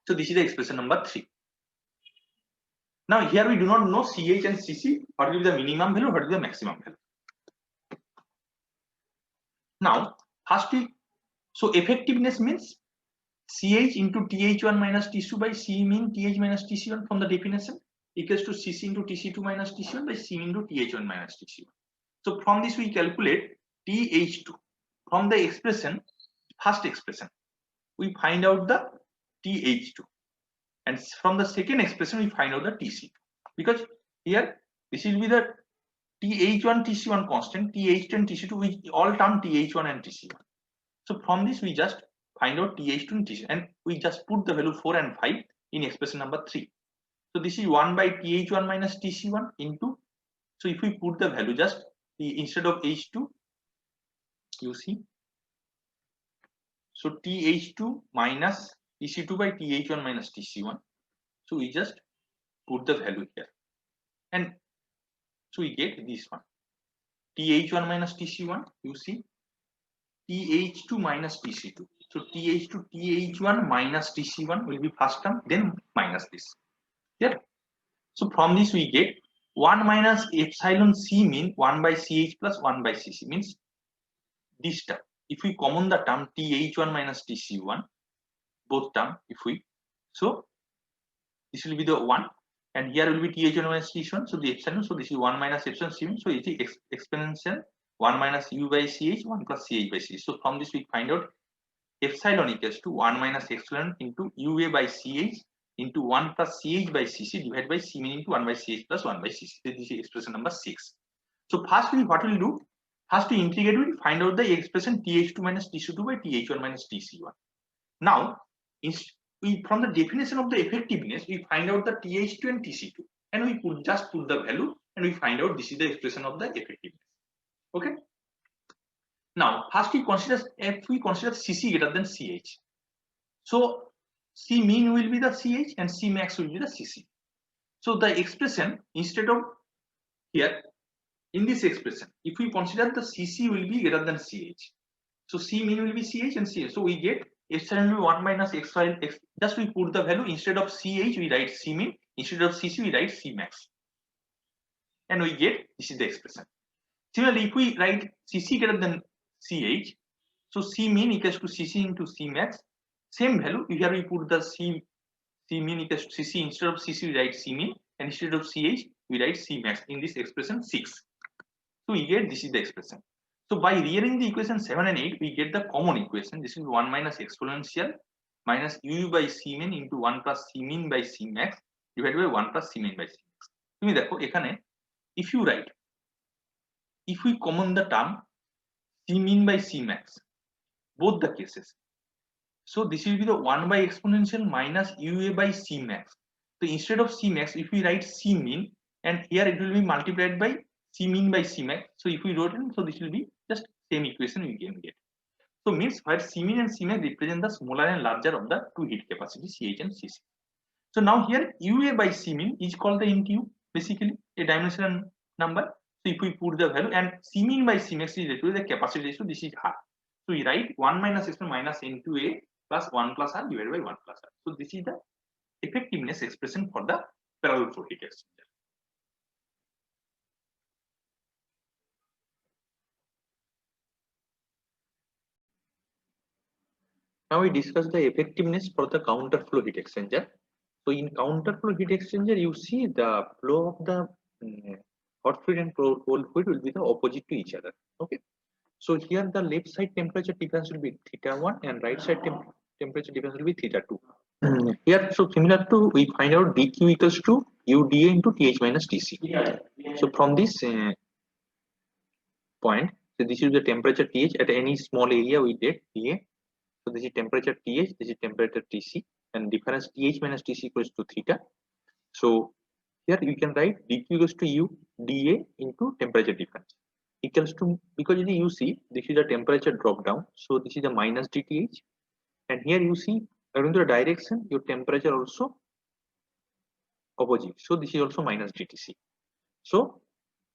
Speaker 1: So this is the expression number 3. Now here we do not know Ch and Cc, what will be the minimum value, what will be the maximum value. Now first so effectiveness means Ch into Th1 minus Tc2 by C mean Th minus Tc1 from the definition equals to Cc into Tc2 minus Tc1 by C into Th1 minus Tc1. So from this we calculate Th2. From the expression, first expression, we find out the Th2. And from the second expression, we find out the Tc2. Because here, this will be the Th1, Tc1 constant, Th2 and Tc2, we all term Th1 and Tc1. So from this, we just find out Th2 and Tc2, and we just put the value 4 and 5 in expression number 3. So this is 1 by Th1 minus Tc1 into, so if we put the value just instead of H2, you see, so Th2 minus Tc2 by Th1 minus Tc1. So we just put the value here, and so we get this one, Th1 minus Tc1, you see, Th2 minus Tc2. So Th2, Th1 minus Tc1 will be first term, then minus this. Yeah. So from this we get 1 minus epsilon C mean 1 by Ch plus 1 by Cc, means this term. If we common the term Th1 minus Tc1, both term, if we, so this will be the 1, and here will be Th1 minus Tc1, so the epsilon, so this is 1 minus epsilon C mean, so it is exponential 1 minus U by Ch, 1 plus Ch by Cc. So from this we find out epsilon equals to 1 minus epsilon into UA by Ch into 1 plus Ch by Cc divided by C mean into 1 by Ch plus 1 by Cc. This is expression number 6. So firstly, what we'll do, first to integrate, we find out the expression Th2 minus Tc2 by Th1 minus Tc1. Now from the definition of the effectiveness, we find out the TH2 and TC2, and we just put the value, and we find out this is the expression of the effectiveness. Okay. Now, first we consider, if we consider CC greater than CH, so C mean will be the CH and C max will be the CC. So the expression, instead of here in this expression, if we consider the CC will be greater than CH, so C mean will be CH and CH. So we get epsilon will be 1 minus x, just we put the value, instead of CH we write C mean, instead of CC we write C max, and we get this is the expression. Similarly, if we write CC greater than CH, so C mean equals to CC into C max, same value, here we put the C mean equals to CC, instead of CC we write C mean, and instead of CH we write C max in this expression 6. So we get this is the expression. So by rearranging the equation 7 and 8, we get the common equation. This is 1 minus exponential minus U by C mean into 1 plus C mean by C max divided by 1 plus C mean by C max. তুমি দেখো এখানে if you write, if we common the term C mean by C max, both the cases, so this will be the 1 by exponential minus UA by C max. So instead of C max, if we write C mean, and here it will be multiplied by C mean by C max. So if we wrote it, so this will be just same equation we can get. So means where C mean and C max represent the smaller and larger of the two heat capacity CH and CC. So now here UA by C mean is called the NTU, basically a dimensional number. So if we put the value, and C mean by C max is equal to the capacity ratio, this is half. So we write 1 minus x minus N2A plus 1 plus R divided by 1 plus R. So this is the effectiveness expression for the parallel flow heat exchanger. Now we discuss the effectiveness for the counter flow heat exchanger. So in counter flow heat exchanger, you see the flow of the hot fluid and cold fluid will be the opposite to each other. Okay. So here the left side temperature difference will be θ1 and right side temperature difference will be θ2. Here, so similar to, we find out dq equals to UdA into Th minus Tc. So from this point, so this is the temperature Th at any small area we did dA. So this is temperature Th, this is temperature Tc, and difference Th minus Tc equals to theta. So here you can write dq equals to UdA into temperature difference equals to, because you see this is a temperature drop down, so this is a minus dTh, and here you see according to the direction your temperature also opposite, so this is also minus dTc. So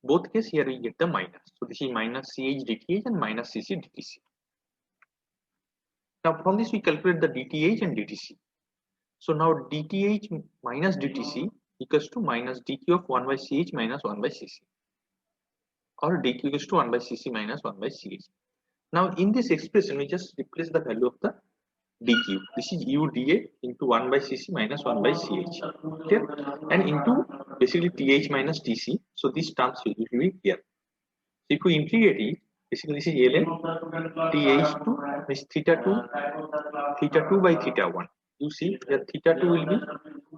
Speaker 1: both case here we get the minus, so this is minus Ch dTh and minus Cc dTc. Now from this we calculate the dTh and dTc. So now dTh minus dTc equals to minus dq of 1 by Ch minus 1 by Cc, or dq equals to 1 by Cc minus 1 by Ch. Now in this expression we just replace the value of the dq, this is UdA into 1 by Cc minus 1 by Ch, okay, and into basically Th minus Tc, so these terms will be here. So if we integrate it, basically this is ln Th2 is θ2 by θ1. You see that θ2 will be,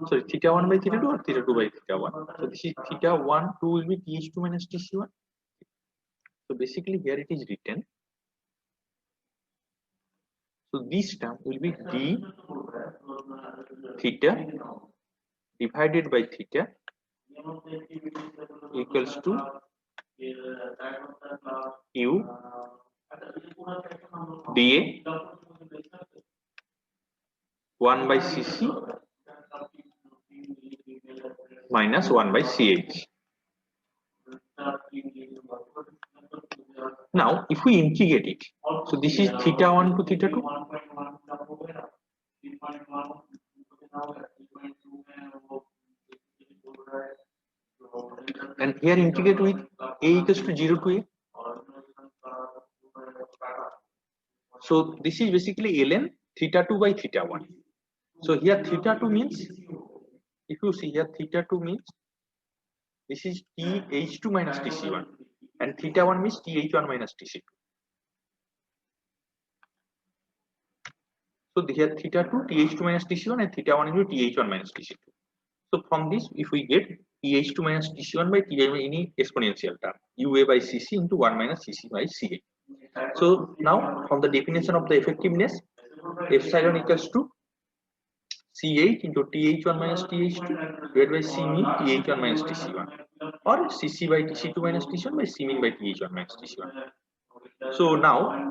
Speaker 1: sorry, θ1 by θ2 or θ2 by θ1. So this is θ1 2 will be Th2 minus Tc1. So basically here it is written. So this term will be d theta divided by theta equals to U dA 1 by Cc minus 1 by Ch. Now if we integrate it, so this is θ1 to θ2, and here integrate with a equals to 0 to a. So this is basically ln θ2 by θ1. So here θ2 means, if you see here θ2 means this is Th2 minus Tc1, and θ1 means Th1 minus Tc2. So here θ2 Th2 minus Tc1 and θ1 into Th1 minus Tc2. So from this, if we get Th2 minus Tc1 by Th any exponential term, UA by Cc into 1 minus Cc by Ca. So now from the definition of the effectiveness, epsilon equals to C8 into TH1 minus TH2 divided by C min TH1 minus TC1, or CC by TC2 minus TC1 by C min by TH1 minus TC1. So now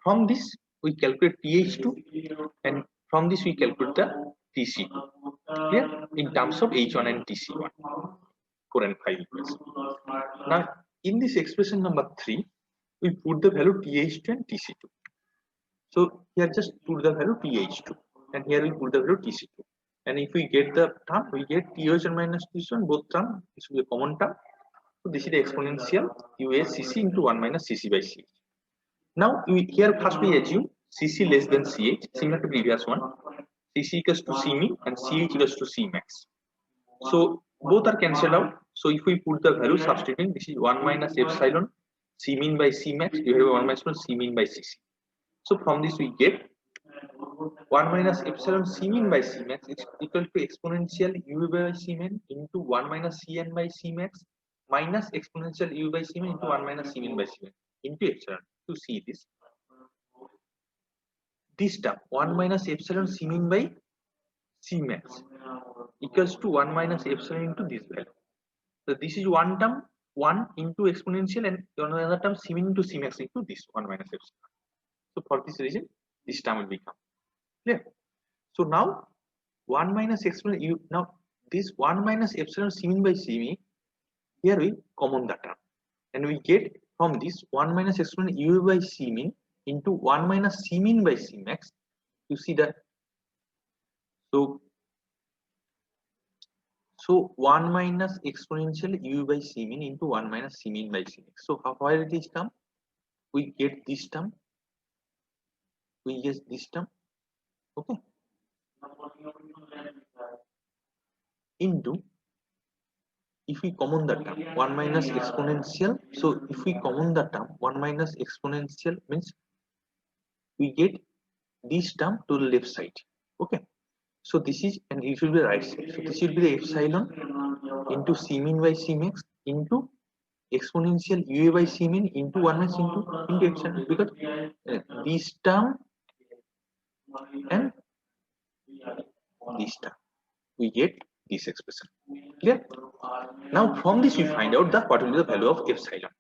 Speaker 1: from this we calculate TH2, and from this we calculate the TC2, clear, in terms of H1 and TC1, 4 and 5 equation. Now in this expression number 3 we put the value TH2 and TC2. So here just put the value TH2, and here we put the value TC2. And if we get the term, we get TH1 minus TC1, both term, this will be a common term. So this is the exponential UACC into 1 minus CC by CH. Now here first we assume CC less than CH, similar to previous one. CC equals to C min and CH equals to C max. So both are cancelled out. So if we put the value substituting, this is 1 minus epsilon C min by C max divided by 1 minus C min by CC. So from this we get 1 minus epsilon C min by C max is equal to exponential U by C min into 1 minus Cn by C max minus exponential U by C min into 1 minus C min by C min into epsilon. To see this term 1 minus epsilon C min by C max equals to 1 minus epsilon into this value. So this is one term, 1 into exponential, and another term C min into C max into this 1 minus epsilon. So for this reason this term will become clear. So now 1 minus epsilon U, now this 1 minus epsilon C min by C min, here we common the term, and we get from this 1 minus epsilon U by C min into 1 minus C min by C max. You see that. So 1 minus exponential U by C min into 1 minus C min by C max. So where it is come? We get this term. We get this term. Okay. Into, if we common the term 1 minus exponential, so if we common the term 1 minus exponential means we get this term to the left side. Okay, so this is, and it will be right side, so this will be the epsilon into C min by C max into exponential UA by C min into 1 minus into epsilon, because this term and this term we get this expression. Clear? Now from this we find out the what will be the value of epsilon.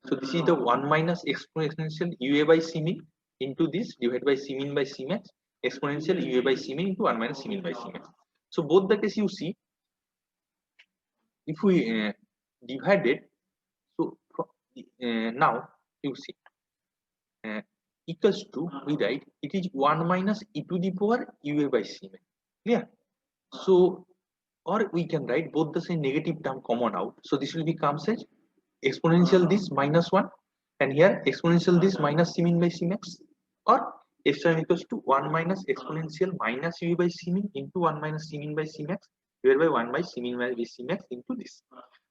Speaker 1: So this is the 1 minus exponential UA by C min into this divided by C min by C max exponential UA by C min into 1 minus C min by C max. So both the case you see, if we divide it, so now you see equals to, we write it is 1 minus e to the power UA by C min. Clear? So or we can write both the same negative term common out. So this will become as exponential this minus 1, and here exponential this minus C min by C max, or epsilon equals to 1 minus exponential minus U by C min into 1 minus C min by C max divided by 1 by C min by C max into this.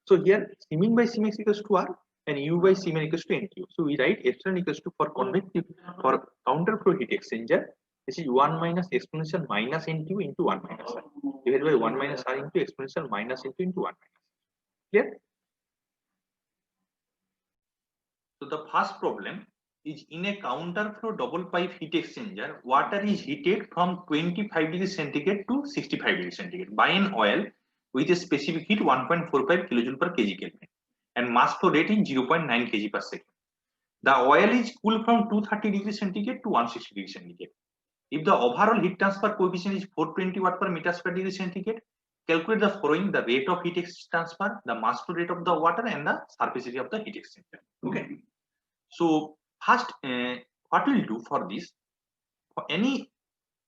Speaker 1: So here C min by C max equals to R and U by C min equals to NQ. So we write epsilon equals to, for convective, for counter flow heat exchanger, this is 1 minus exponential minus NQ into 1 minus R divided by 1 minus R into exponential minus NQ into 1 minus. Clear? So the first problem is, in a counter flow double pipe heat exchanger, water is heated from 25 degrees centigrade to 65 degrees centigrade by an oil with a specific heat 1.45 kilojoule per kg Kelvin and mass flow rate is 0.9 kg per second. The oil is cooled from 230 degrees centigrade to 160 degrees centigrade. If the overall heat transfer coefficient is 420 watt per meter square degree centigrade, calculate the following: the rate of heat transfer, the mass flow rate of the water, and the surface area of the heat exchanger. Okay. So first, what we'll do for this, for any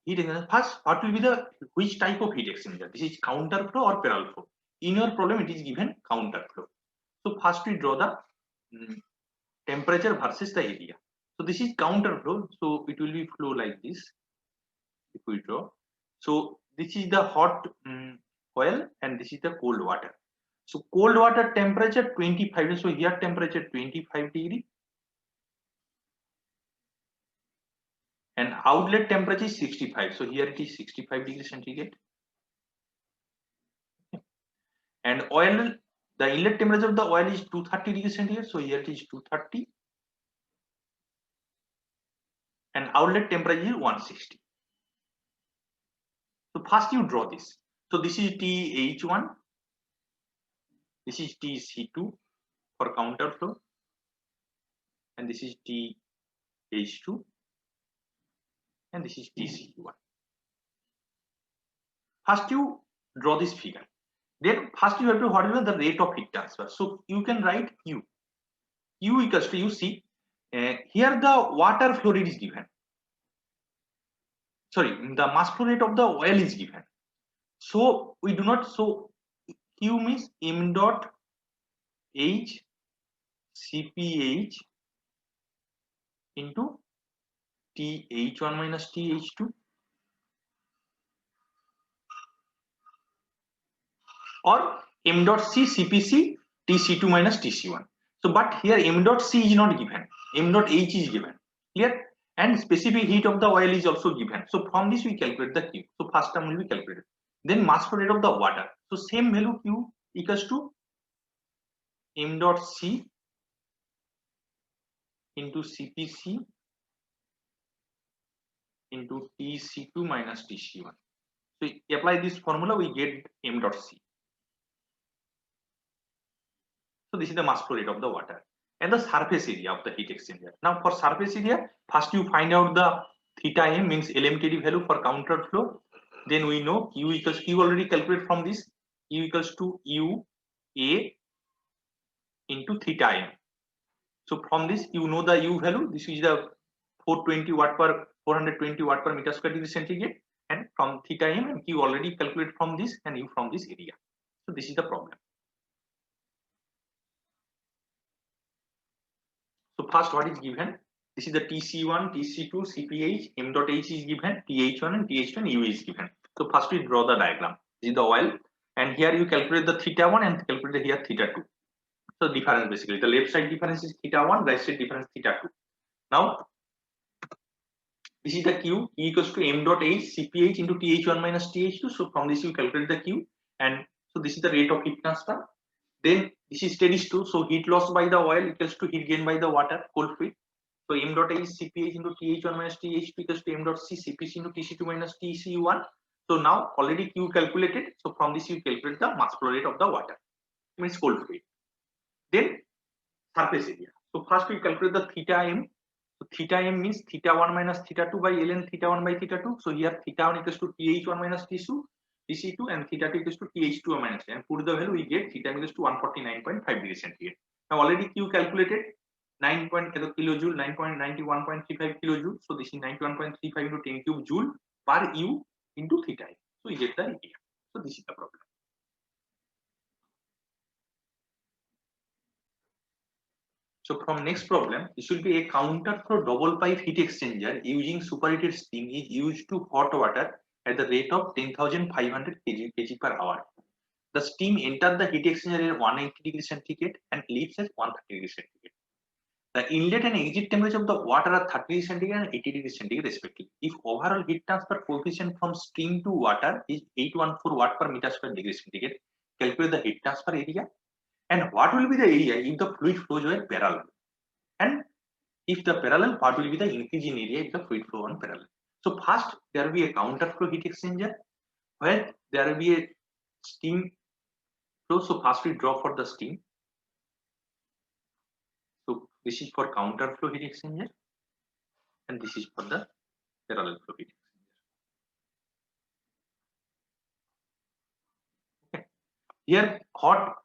Speaker 1: heat exchanger, first what will be the which type of heat exchanger? This is counter flow or parallel flow. In your problem, it is given counter flow. So first we draw the temperature versus the area. So this is counter flow. So it will be flow like this. If we draw, so this is the hot oil and this is the cold water. So cold water temperature 25. So here temperature 25 degree. And outlet temperature is 65. So here it is 65 degrees centigrade. And oil, the inlet temperature of the oil is 230 degrees centigrade. So here it is 230. And outlet temperature is 160. So first you draw this. So this is TH1, this is TC2 for counter flow, and this is TH2, and this is TC1. First you draw this figure. Then first you have to what is the rate of heat transfer. So you can write Q. Q equals to, you see, here the water flow rate is given. Sorry, the mass flow rate of the oil is given. So we do not, so Q means m dot H CPH into TH1 minus TH2, or m dot C CPC TC2 minus TC1. So but here m dot C is not given, m dot H is given, clear, and specific heat of the oil is also given. So from this we calculate the Q. So first term will be calculated. Then mass flow rate of the water. So same value Q equals to m dot C into CPC into TC2 minus TC1. So apply this formula, we get m dot C. So this is the mass flow rate of the water and the surface area of the heat exchanger. Now for surface area, first you find out the theta m, means LMTD value for counter flow. Then we know U equals, Q already calculate from this, U equals to U A into theta m. So from this you know the U value, this is the 420 watt per meter square degree centigrade, and from theta m and Q already calculate from this, and U from this area. So this is the problem. So first what is given? This is the TC1, TC2, CPH, m dot H is given, TH1 and TH2 and U is given. So first we draw the diagram. This is the oil, and here you calculate the theta 1 and calculate here theta 2. So difference basically, the left side difference is theta 1, right side difference theta 2. Now this is the Q, E equals to m dot H CPH into TH1 minus TH2. So from this you calculate the Q, and so this is the rate of heat transfer. Then this is steady state, so heat loss by the oil equals to heat gain by the water, cold fluid. So m dot H CPH into TH1 minus TH2 equals to m dot C CPC into TC2 minus TC1. So now already Q calculated. So from this you calculate the mass flow rate of the water, means cold fluid. Then surface area. So first we calculate the theta m. So theta m means theta 1 minus theta 2 by ln theta 1 by theta 2. So here theta 1 equals to TH1 minus TC2, and theta 2 equals to TH2 minus, and put the value, we get theta equals to 149.5 degrees centigrade. Now already Q calculated 9 kilojoule, 9.91.35 kilojoule. So this is 91.35 into 10 cube joule per U into theta. So we get the area. So this is the problem. So from next problem, this will be a counter flow double pipe heat exchanger using superheated steam is used to hot water at the rate of 10,500 kg per hour. The steam enters the heat exchanger at 180 degrees centigrade and leaves at 130 degrees centigrade. The inlet and exit temperature of the water are 30 degrees centigrade and 80 degrees centigrade respectively. If overall heat transfer coefficient from steam to water is 814 watt per meter square degree centigrade, calculate the heat transfer area. And what will be the area if the fluid flows were parallel? And if the parallel, what will be the increase in area if the fluid flow on parallel? So first there will be a counter flow heat exchanger where there will be a steam flow. So first we draw for the steam. So this is for counter flow heat exchanger, and this is for the parallel flow heat exchanger. Okay. Here hot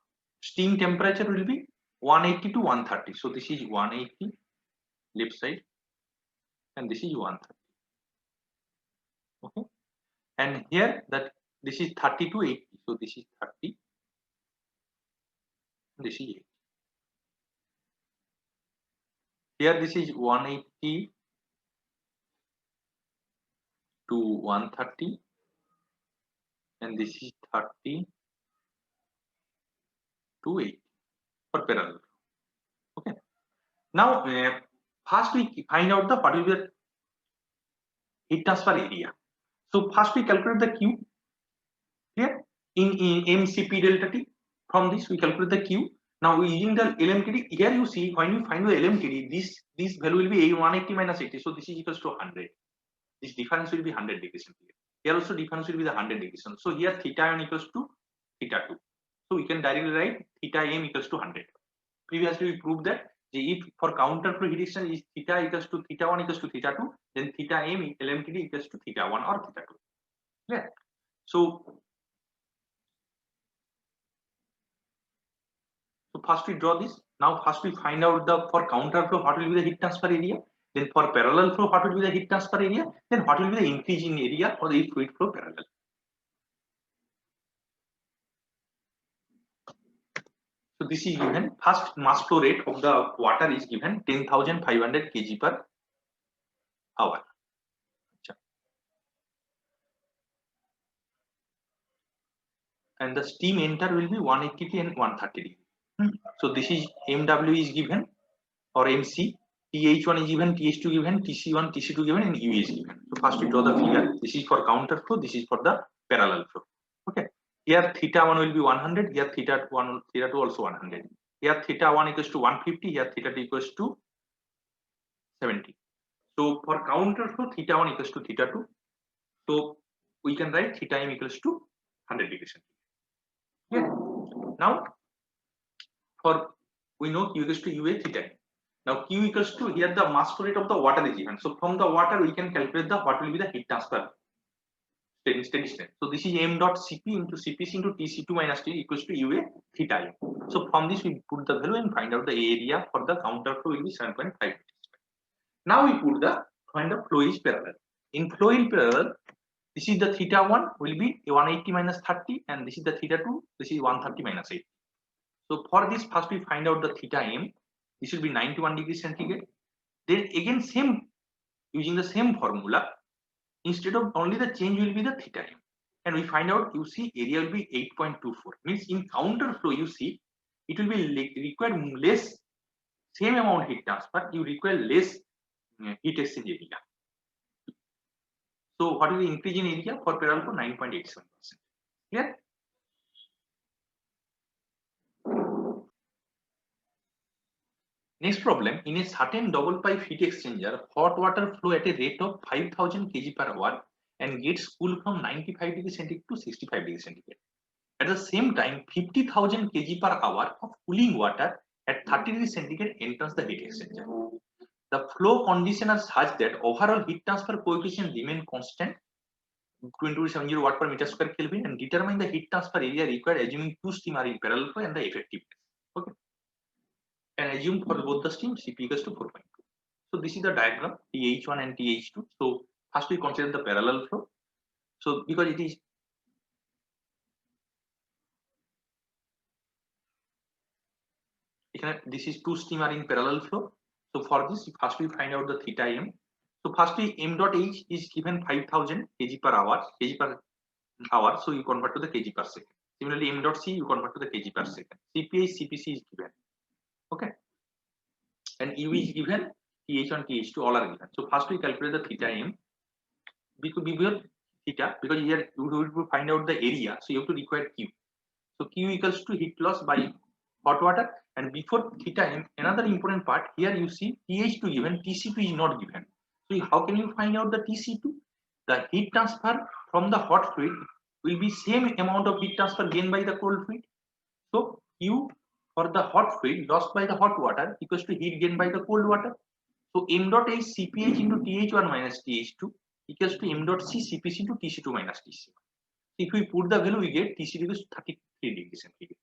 Speaker 1: steam temperature will be 180 to 130. So this is 180 left side, and this is 130. Okay, and here that this is 30 to 80. So this is 30, this is 80. Here this is 180 to 130, and this is 30 to 80 for parallel. Okay. Now first we find out the what will be the heat transfer area. So first we calculate the Q here in mCp delta T. From this we calculate the Q. Now using the LMTD, here you see when you find the LMTD, this value will be 180 minus 80. So this is equals to 100. This difference will be 100 degrees centigrade. Here also difference will be the 100 degrees. So here theta m equals to theta 2. So we can directly write theta m equals to 100. Previously we proved that if for counter flow heat exchanger is theta equals to theta 1 equals to theta 2, then theta m LMTD equals to theta 1 or theta 2. Clear? So first we draw this. Now first we find out the for counter flow what will be the heat transfer area. Then for parallel flow what will be the heat transfer area. Then what will be the increase in area for the fluid flow parallel. So this is given. First mass flow rate of the water is given 10,500 kg per hour. And the steam enter will be 180 degree and 130 degree. So this is MW is given or MC, TH1 is given, TH2 given, TC1, TC2 given, and U is given. So first we draw the figure. This is for counter flow, this is for the parallel flow. Okay. Here theta 1 will be 100, here theta 1, theta 2 also 100. Here theta 1 equals to 150, here theta 2 equals to 70. So for counter flow, theta 1 equals to theta 2. So we can write theta m equals to 100 degrees. Yeah. Now for we know Q equals to UA theta. Now Q equals to here the mass flow rate of the water is given. So from the water we can calculate the what will be the heat transfer steady state. So this is m dot Cp into Cpc into Tc2 minus T equals to UA theta m. So from this we put the value and find out the area for the counter flow will be 7.5. Now we put the find the flow is parallel. In flow is parallel, this is the theta 1 will be 180 minus 30 and this is the theta 2, this is 130 minus 80. So for this first we find out the theta m, this will be 91 degrees centigrade. Then again same using the same formula, instead of only the change will be the theta m. And we find out you see area will be 8.24. Means in counter flow you see it will be required less same amount heat transfer, you require less heat exchange area. So what is the increase in area for parallel flow? 9.87%. Clear? Next problem, in a certain double pipe heat exchanger, hot water flow at a rate of 5000 kg per hour and gets cool from 95 degrees centigrade to 65 degrees centigrade. At the same time, 50,000 kg per hour of cooling water at 30 degrees centigrade enters the heat exchanger. The flow conditions are such that overall heat transfer coefficient remain constant 2270 watt per meter square Kelvin and determine the heat transfer area required assuming two steam are in parallel flow and the effectiveness. Okay. And assume for both the steam Cp equals to 4.2. So this is the diagram TH1 and TH2. So first we consider the parallel flow. So because it is this is two steam are in parallel flow. So for this first we find out the theta m. So first m dot h is given 5000 kg per hour. So you convert to the kg per second. Similarly m dot c you convert to the kg per second. Cph Cpc is given. Okay. And U is given, TH1, TH2 all are given. So first we calculate the theta m. Because theta, because here you will find out the area, so you have to require Q. So Q equals to heat loss by hot water. And before theta m, another important part here you see TH2 given, TC2 is not given. So how can you find out the TC2? The heat transfer from the hot fluid will be same amount of heat transfer gained by the cold fluid. So Q for the hot fluid lost by the hot water equals to heat gained by the cold water. So m dot h Cph into Th1 minus Th2 equals to m dot c Cpc into Tc2 minus Tc1. If we put the value, we get Tc equals 33 degrees centigrade.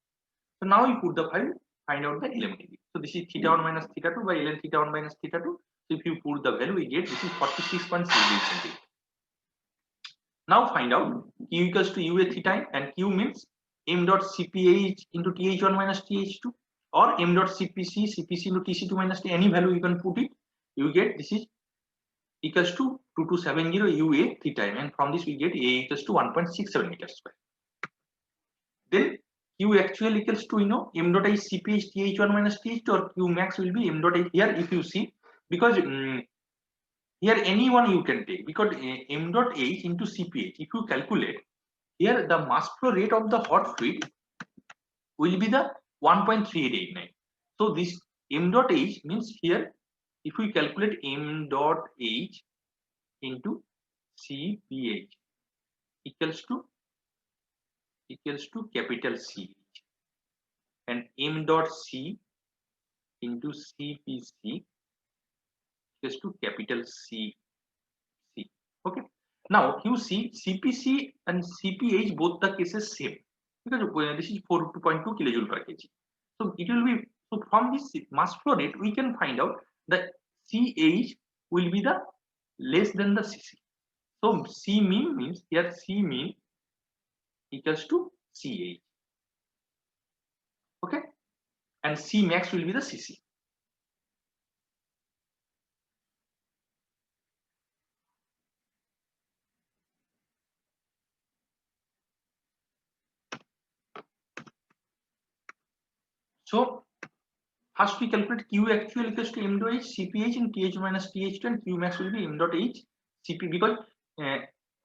Speaker 1: So now we put the file, find out the LMTD. So this is theta 1 minus theta 2 by ln theta 1 minus theta 2. So if you put the value, we get this is 46.6 degrees centigrade. Now find out Q equals to UA theta and Q means m dot Cph into Th1 minus Th2 or m dot Cpc Cpc into Tc2 minus T, any value you can put it, you get this is equals to 2270 UA theta and from this we get A equals to 1.67 meters square. Then Q actual equals to m dot h Cph Th1 minus Th2 or Q max will be m dot h. Here if you see, because here anyone you can take, because m dot h into Cph, if you calculate here the mass flow rate of the hot fluid will be the 1.3889. So this m dot h means here if we calculate m dot h into Cph, equals to capital C, and m dot C into CPC equals to capital C. Okay. Now you see CPC and CPH, both the cases same, because this is 2.2 kilojoule per kg. So it will be, so from this mass flow rate we can find out that CH will be the less than the CC. So C mean means here C mean equals to CH. Okay, and C max will be the CC. So first we calculate Q actual equals to m dot h CPH and TH minus TH2, and Q max will be m dot h CP, because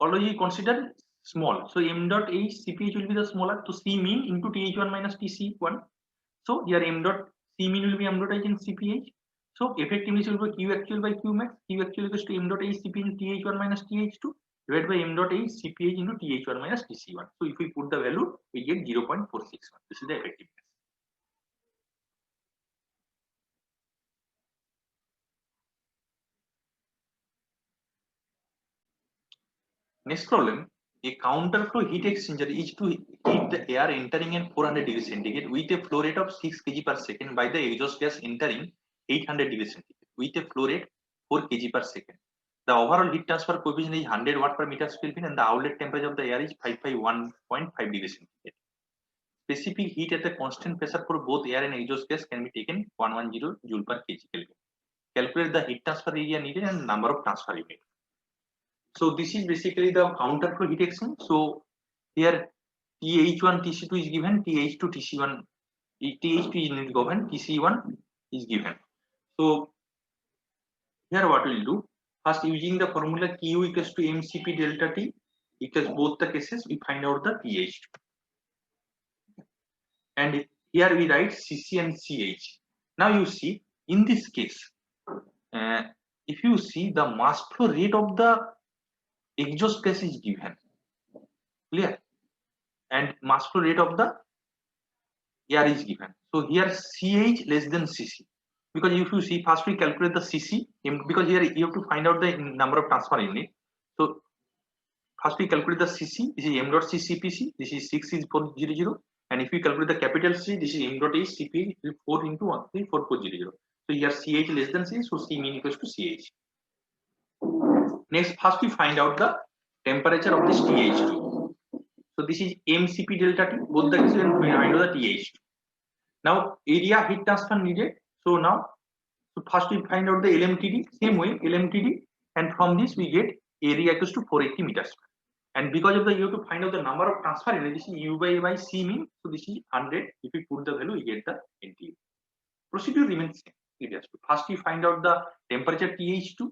Speaker 1: already considered small. So m dot h CPH will be the smaller. So C mean into TH1 minus TC1. So here m dot C mean will be m dot h and CPH. So effectively it will be Q actual by Q max. Q actual equals to m dot h CPH into TH1 minus TH2 divided by m dot h CPH into TH1 minus TC1. So if we put the value, we get 0.461. This is the effectiveness. Next problem, a counterflow heat exchanger is to heat the air entering at 400 degrees centigrade with a flow rate of 6 kg per second by the exhaust gas entering 800 degrees centigrade with a flow rate 4 kg per second. The overall heat transfer coefficient is 100 watt per meter square feet, and the outlet temperature of the air is 551.5 degrees centigrade. Specific heat at a constant pressure for both air and exhaust gas can be taken 110 joule per kg Kelvin. Calculate the heat transfer area needed and number of transfer units. So this is basically the counterflow heat exchange. So here TH1 TC2 is given, TH2 TC1, TH2 is not given, TC1 is given. So here what we'll do, first using the formula Q equals to mCp delta T equals both the cases, we find out the TH2. And here we write CC and CH. Now you see in this case, if you see the mass flow rate of the exhaust gas is given, clear, and mass flow rate of the air is given. So here CH less than CC, because if you see first we calculate the CC, because here you have to find out the number of transfer unit. So first we calculate the CC, this is m dot C CPC, this is 6 is 400, and if we calculate the capital C, this is m dot H CP, 4 into 1 3 4400. So here CH less than C, so C mean equals to CH. Next, first we find out the temperature of this TH2. So this is mCp delta T, both the cases, and we find out the TH2. Now area heat transfer needed. So now, so first we find out the LMTD, same way LMTD, and from this we get area equals to 480 meters square. And because of the, you have to find out the number of transfer units, this is U by C mean, so this is 100. If we put the value, we get the NTU. Procedure remains same. First we find out the temperature TH2.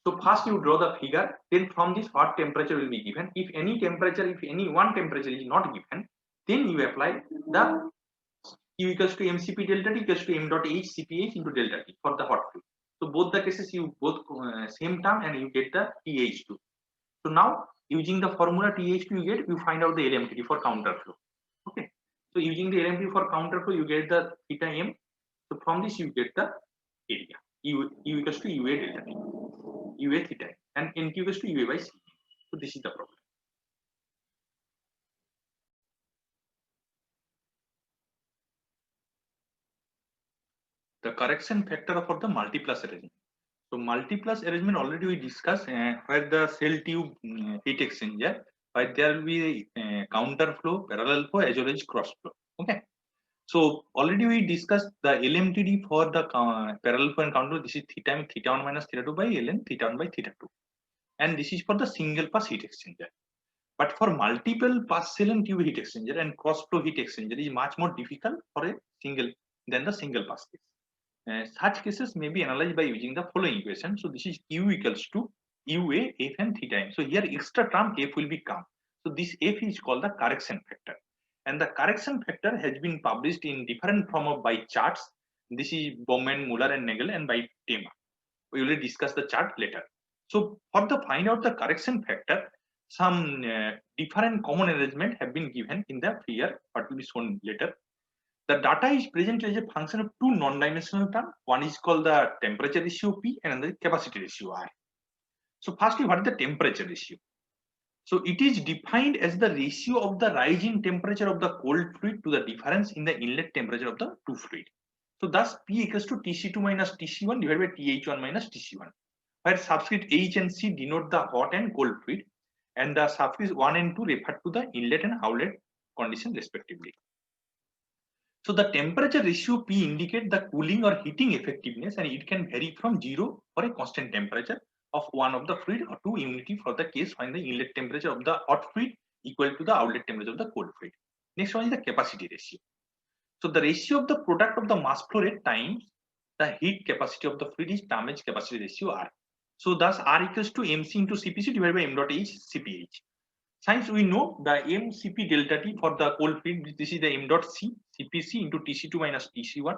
Speaker 1: So first you draw the figure, then from this what temperature will be given. If any temperature, if any one temperature is not given, then you apply the Q equals to mCp delta T equals to m dot H CPH into delta T for the hot flow. So both the cases you both same term and you get the TH2. So now using the formula TH2 you find out the LMTD for counter flow. Okay. So using the LMTD for counter flow you get the theta m. So from this you get the area. U equals to UA delta T. UA theta and NQ equals to UA by C. So this is the problem. The correction factor for the multiplus arrangement. So multiplus arrangement already we discussed where the cell tube heat exchanger, where there will be counter flow, parallel flow as well as cross flow. Okay. So already we discussed the LMTD for the parallel flow and counter. This is theta 1 minus theta 2 by ln theta 1 by theta 2, and this is for the single pass heat exchanger. But for multiple pass cell and tube heat exchanger and cross flow heat exchanger is much more difficult for a single than the single pass case. Such cases may be analyzed by using the following equation. So this is Q equals to UA F and theta m. So here extra term F will become. So this F is called the correction factor, and the correction factor has been published in different form of by charts. This is Bowman, Muller and Nagel, and by Tema. We will discuss the chart later. So for the find out the correction factor, some different common arrangement have been given in the figure, what will be shown later. The data is presented as a function of two non-dimensional terms. One is called the temperature ratio P and another capacity ratio I. So firstly, what is the temperature ratio? So it is defined as the ratio of the rising temperature of the cold fluid to the difference in the inlet temperature of the two fluid. So thus P equals to Tc2 minus Tc1 divided by Th1 minus Tc1, where subscript H and C denote the hot and cold fluid, and the subscripts 1 and 2 refer to the inlet and outlet condition respectively. So the temperature ratio P indicates the cooling or heating effectiveness, and it can vary from 0 or a constant temperature of one of the fluid or to unity for the case when the inlet temperature of the hot fluid equal to the outlet temperature of the cold fluid. Next one is the capacity ratio. So the ratio of the product of the mass flow rate times the heat capacity of the fluid is termed as capacity ratio R. So thus R equals to MC into CPC divided by M dot H CPH. Since we know the mCp delta T for the cold fluid, this is the m dot C CPC into Tc2 minus Tc1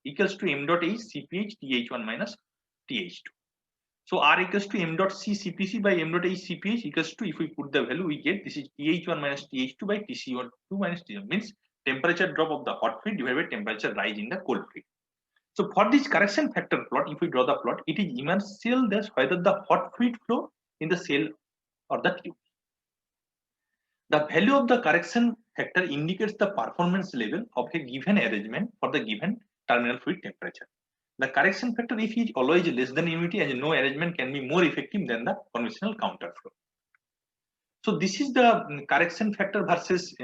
Speaker 1: equals to m dot H CPH Th1 minus Th2. So R equals to m dot C CPC by m dot H CPH equals to, if we put the value, we get this is Th1 minus Th2 by Tc2 minus Tc1, means temperature drop of the hot fluid divided by temperature rise in the cold fluid. So for this correction factor plot, if we draw the plot, it is immersial that whether the hot fluid flow in the cell or the tube. The value of the correction factor indicates the performance level of a given arrangement for the given terminal fluid temperature. The correction factor, if it is always less than unity, as no arrangement can be more effective than the conventional counter flow. So this is the correction factor versus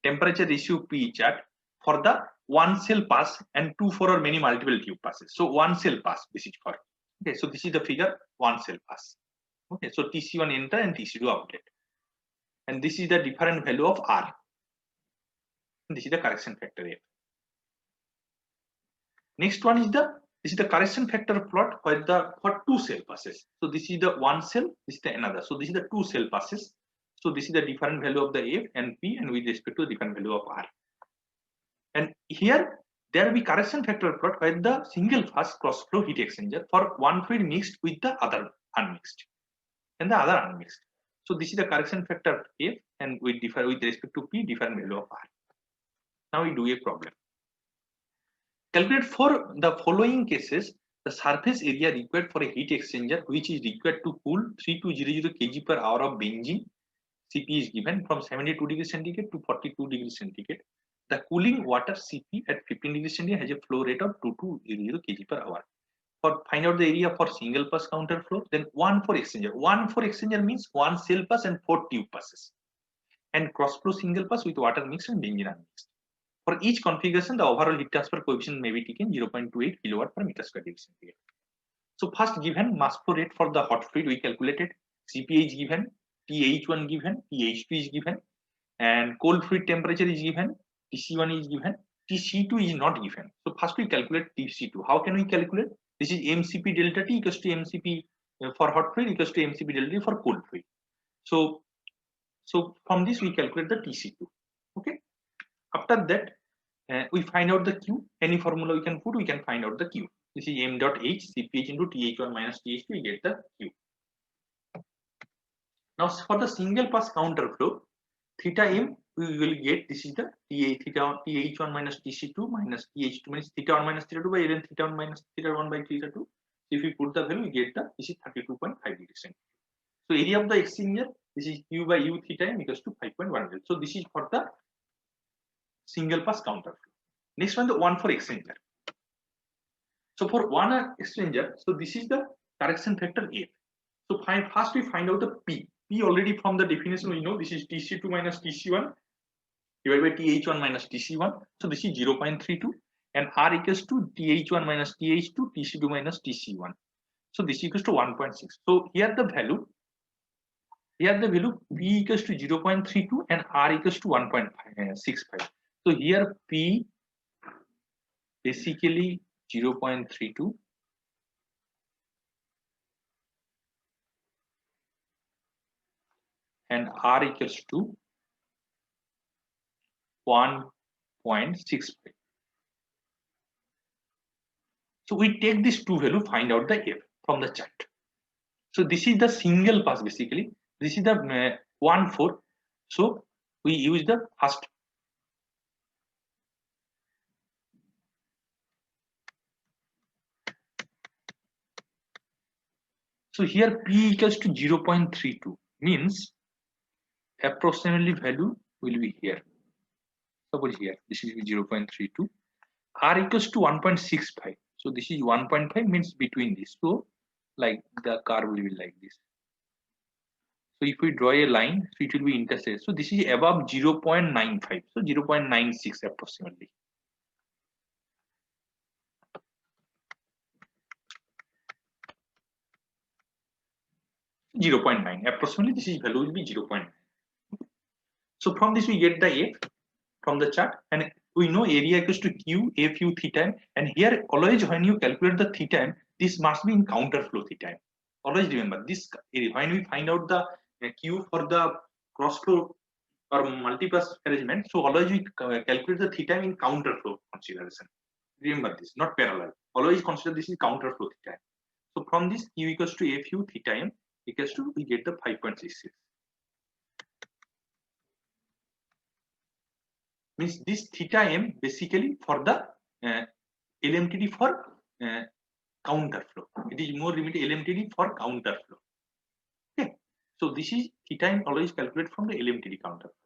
Speaker 1: temperature ratio P chart for the one cell pass and 2, 4 or many multiple tube passes. So one cell pass, this is for. Okay, so this is the figure, one cell pass. Okay, so Tc1 enter and Tc2 outlet. And this is the different value of R. This is the correction factor F. Next one is the correction factor plot for two cell passes. So this is the one cell, this is the another. So this is the two cell passes. So this is the different value of the F and P, and with respect to the different value of R. And here there will be correction factor plot where the single fast cross flow heat exchanger for one fluid mixed with the other unmixed, and the other unmixed. So this is the correction factor F, and we differ with respect to P, different value of R. Now we do a problem. Calculate for the following cases the surface area required for a heat exchanger which is required to cool 3200 kg per hour of benzene. Cp is given from 72 degrees centigrade to 42 degrees centigrade. The cooling water Cp at 15 degrees centigrade has a flow rate of 2200 kg per hour. For find out the area for single pass counter flow, then 1 for exchanger. 1 for exchanger means 1 cell pass and 4 tube passes, and cross flow single pass with water mixed and benzene unmixed. For each configuration, the overall heat transfer coefficient may be taken 0.28 kilowatt per meter square degree centigrade. So first, given mass flow rate for the hot fluid, we calculated. Cp is given, Th1 given, Th2 is given, and cold fluid temperature is given, Tc1 is given, Tc2 is not given. So first we calculate Tc2. How can we calculate? This is mCp delta T equals to mCp for hot fluid equals to mCp delta T for cold fluid. So from this we calculate the Tc2. Okay. After that, we find out the Q. Any formula we can put, we can find out the Q. This is m dot H CPH into Th1 minus Th2, we get the Q. Now for the single pass counter flow, theta m we will get, this is the Th1 minus Tc2 minus Th2 minus theta 1 minus theta 2 by ln theta 1 minus theta 1 by theta 2. If we put the value, we get this is 32.5 degrees centigrade. So area of the exchanger, this is Q by U theta m equals to 5.1. So this is for the single pass counter flow. Next one, the one for exchanger. So for one exchanger, so this is the correction factor F. So first we find out the P. P already from the definition we know, this is Tc2 minus Tc1 divided by Th1 minus Tc1. So this is 0.32, and R equals to Th1 minus Th2, Tc2 minus Tc1. So this equals to 1.6. So here the value P equals to 0.32 and R equals to 1.65. So here P basically 0.32 and R equals to 1.65. So we take this two value, find out the F from the chart. So this is the single pass basically. This is the 1/4. So we use the first. So here P equals to 0.32 means approximately value will be here. Suppose here this is 0.32. R equals to 1.65. So this is 1.5 means between this. So like the curve will be like this. So if we draw a line, so it will be intersected. So this is above 0.95. So 0.96 approximately. .9 approximately this is value will be 0.9. So from this we get the A from the chart, and we know area equals to Q A Q theta, and here always when you calculate the theta, this must be in counter flow theta. Always remember this when we find out the Q for the cross flow or multipass arrangement, so always we calculate the theta in counter flow consideration. Remember this, not parallel. Always consider this is counter flow theta. So from this Q equals to A Q theta m equals to we get the 5.66. Means this theta m basically for the LMTD for counter flow. It is more limited LMTD for counter flow. Okay, so this is theta m always calculate from the LMTD counter flow.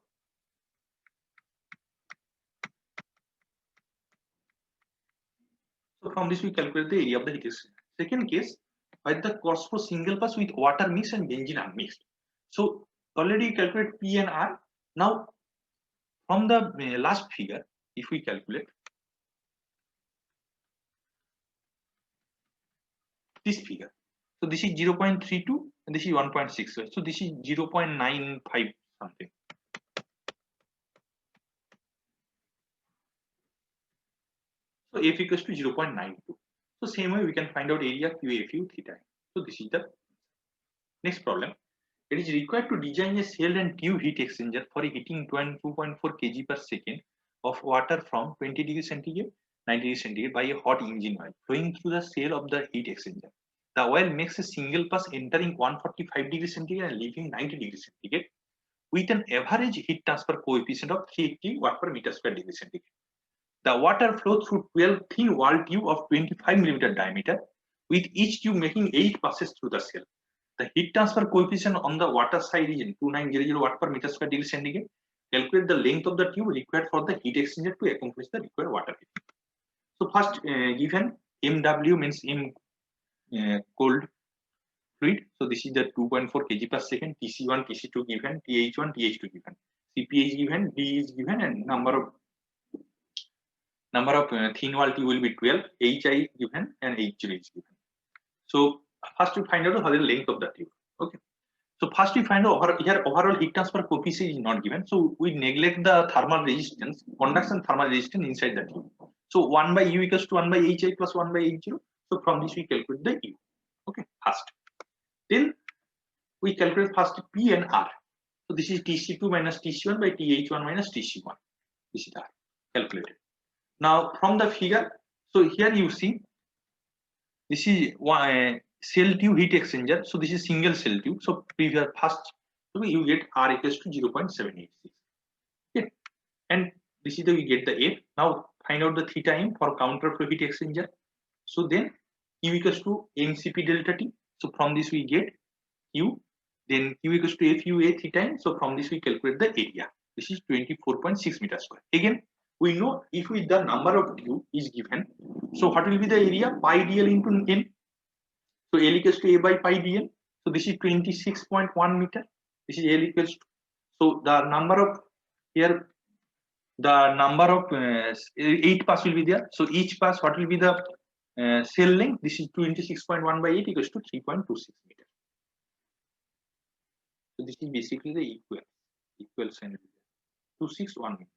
Speaker 1: So from this we calculate the area of the heat exchanger. Second case, by the cost for single pass with water mix and benzene unmixed. So already you calculate P and R. Now from the last figure, if we calculate this figure, so this is 0.32 and this is 1.6. So this is 0.95 something. So F equals to 0.92. So same way we can find out area QAFU theta. So this is the next problem. It is required to design a cell and tube heat exchanger for a heating 2.4 kg per second of water from 20 degrees centigrade 90 degrees centigrade by a hot engine oil flowing through the cell of the heat exchanger. The oil makes a single pass entering 145 degrees centigrade and leaving 90 degrees centigrade with an average heat transfer coefficient of 380 watt per meter square degree centigrade. The water flows through 12 thin wall tube of 25 mm diameter, with each tube making 8 passes through the cell. The heat transfer coefficient on the water side is 2900 watt per meter square degree centigrade. Calculate the length of the tube required for the heat exchanger to accomplish the required water heating. So first given MW means M cold fluid. So this is the 2.4 kg per second. TC1, TC2 given, TH1, TH2 given, CPH given, D is given, and number of thin wall tube will be 12, HI given, and H0 is given. So first we find out what is the length of the tube. Okay. So first we find out here overall heat transfer coefficient is not given. So we neglect the thermal resistance, conduction thermal resistance inside the tube. So 1 by U equals to 1 by HI plus 1 by H0. So from this we calculate the U. Okay, first. Then we calculate first P and R. So this is TC2 minus TC1 by TH1 minus TC1. This is R calculated. Now from the figure, so here you see this is one cell tube heat exchanger. So this is single cell tube. So previous first you get R equals to 0.786. Okay, and this is the we get the F. Now find out the theta m for counter flow heat exchanger. So then Q equals to MCP delta T. So from this we get Q. Then Q equals to FUA theta m. So from this we calculate the area. This is 24.6 meters square. Again, we know if we the number of tube is given, so what will be the area? Pi dl into n. So L equals to A by pi dl. So this is 26.1 meter. This is L equals to, so the number of here, the number of 8 pass will be there. So each pass, what will be the cell length? This is 26.1 by 8 equals to 3.26 meter. So this is basically the equal sign 261 meter.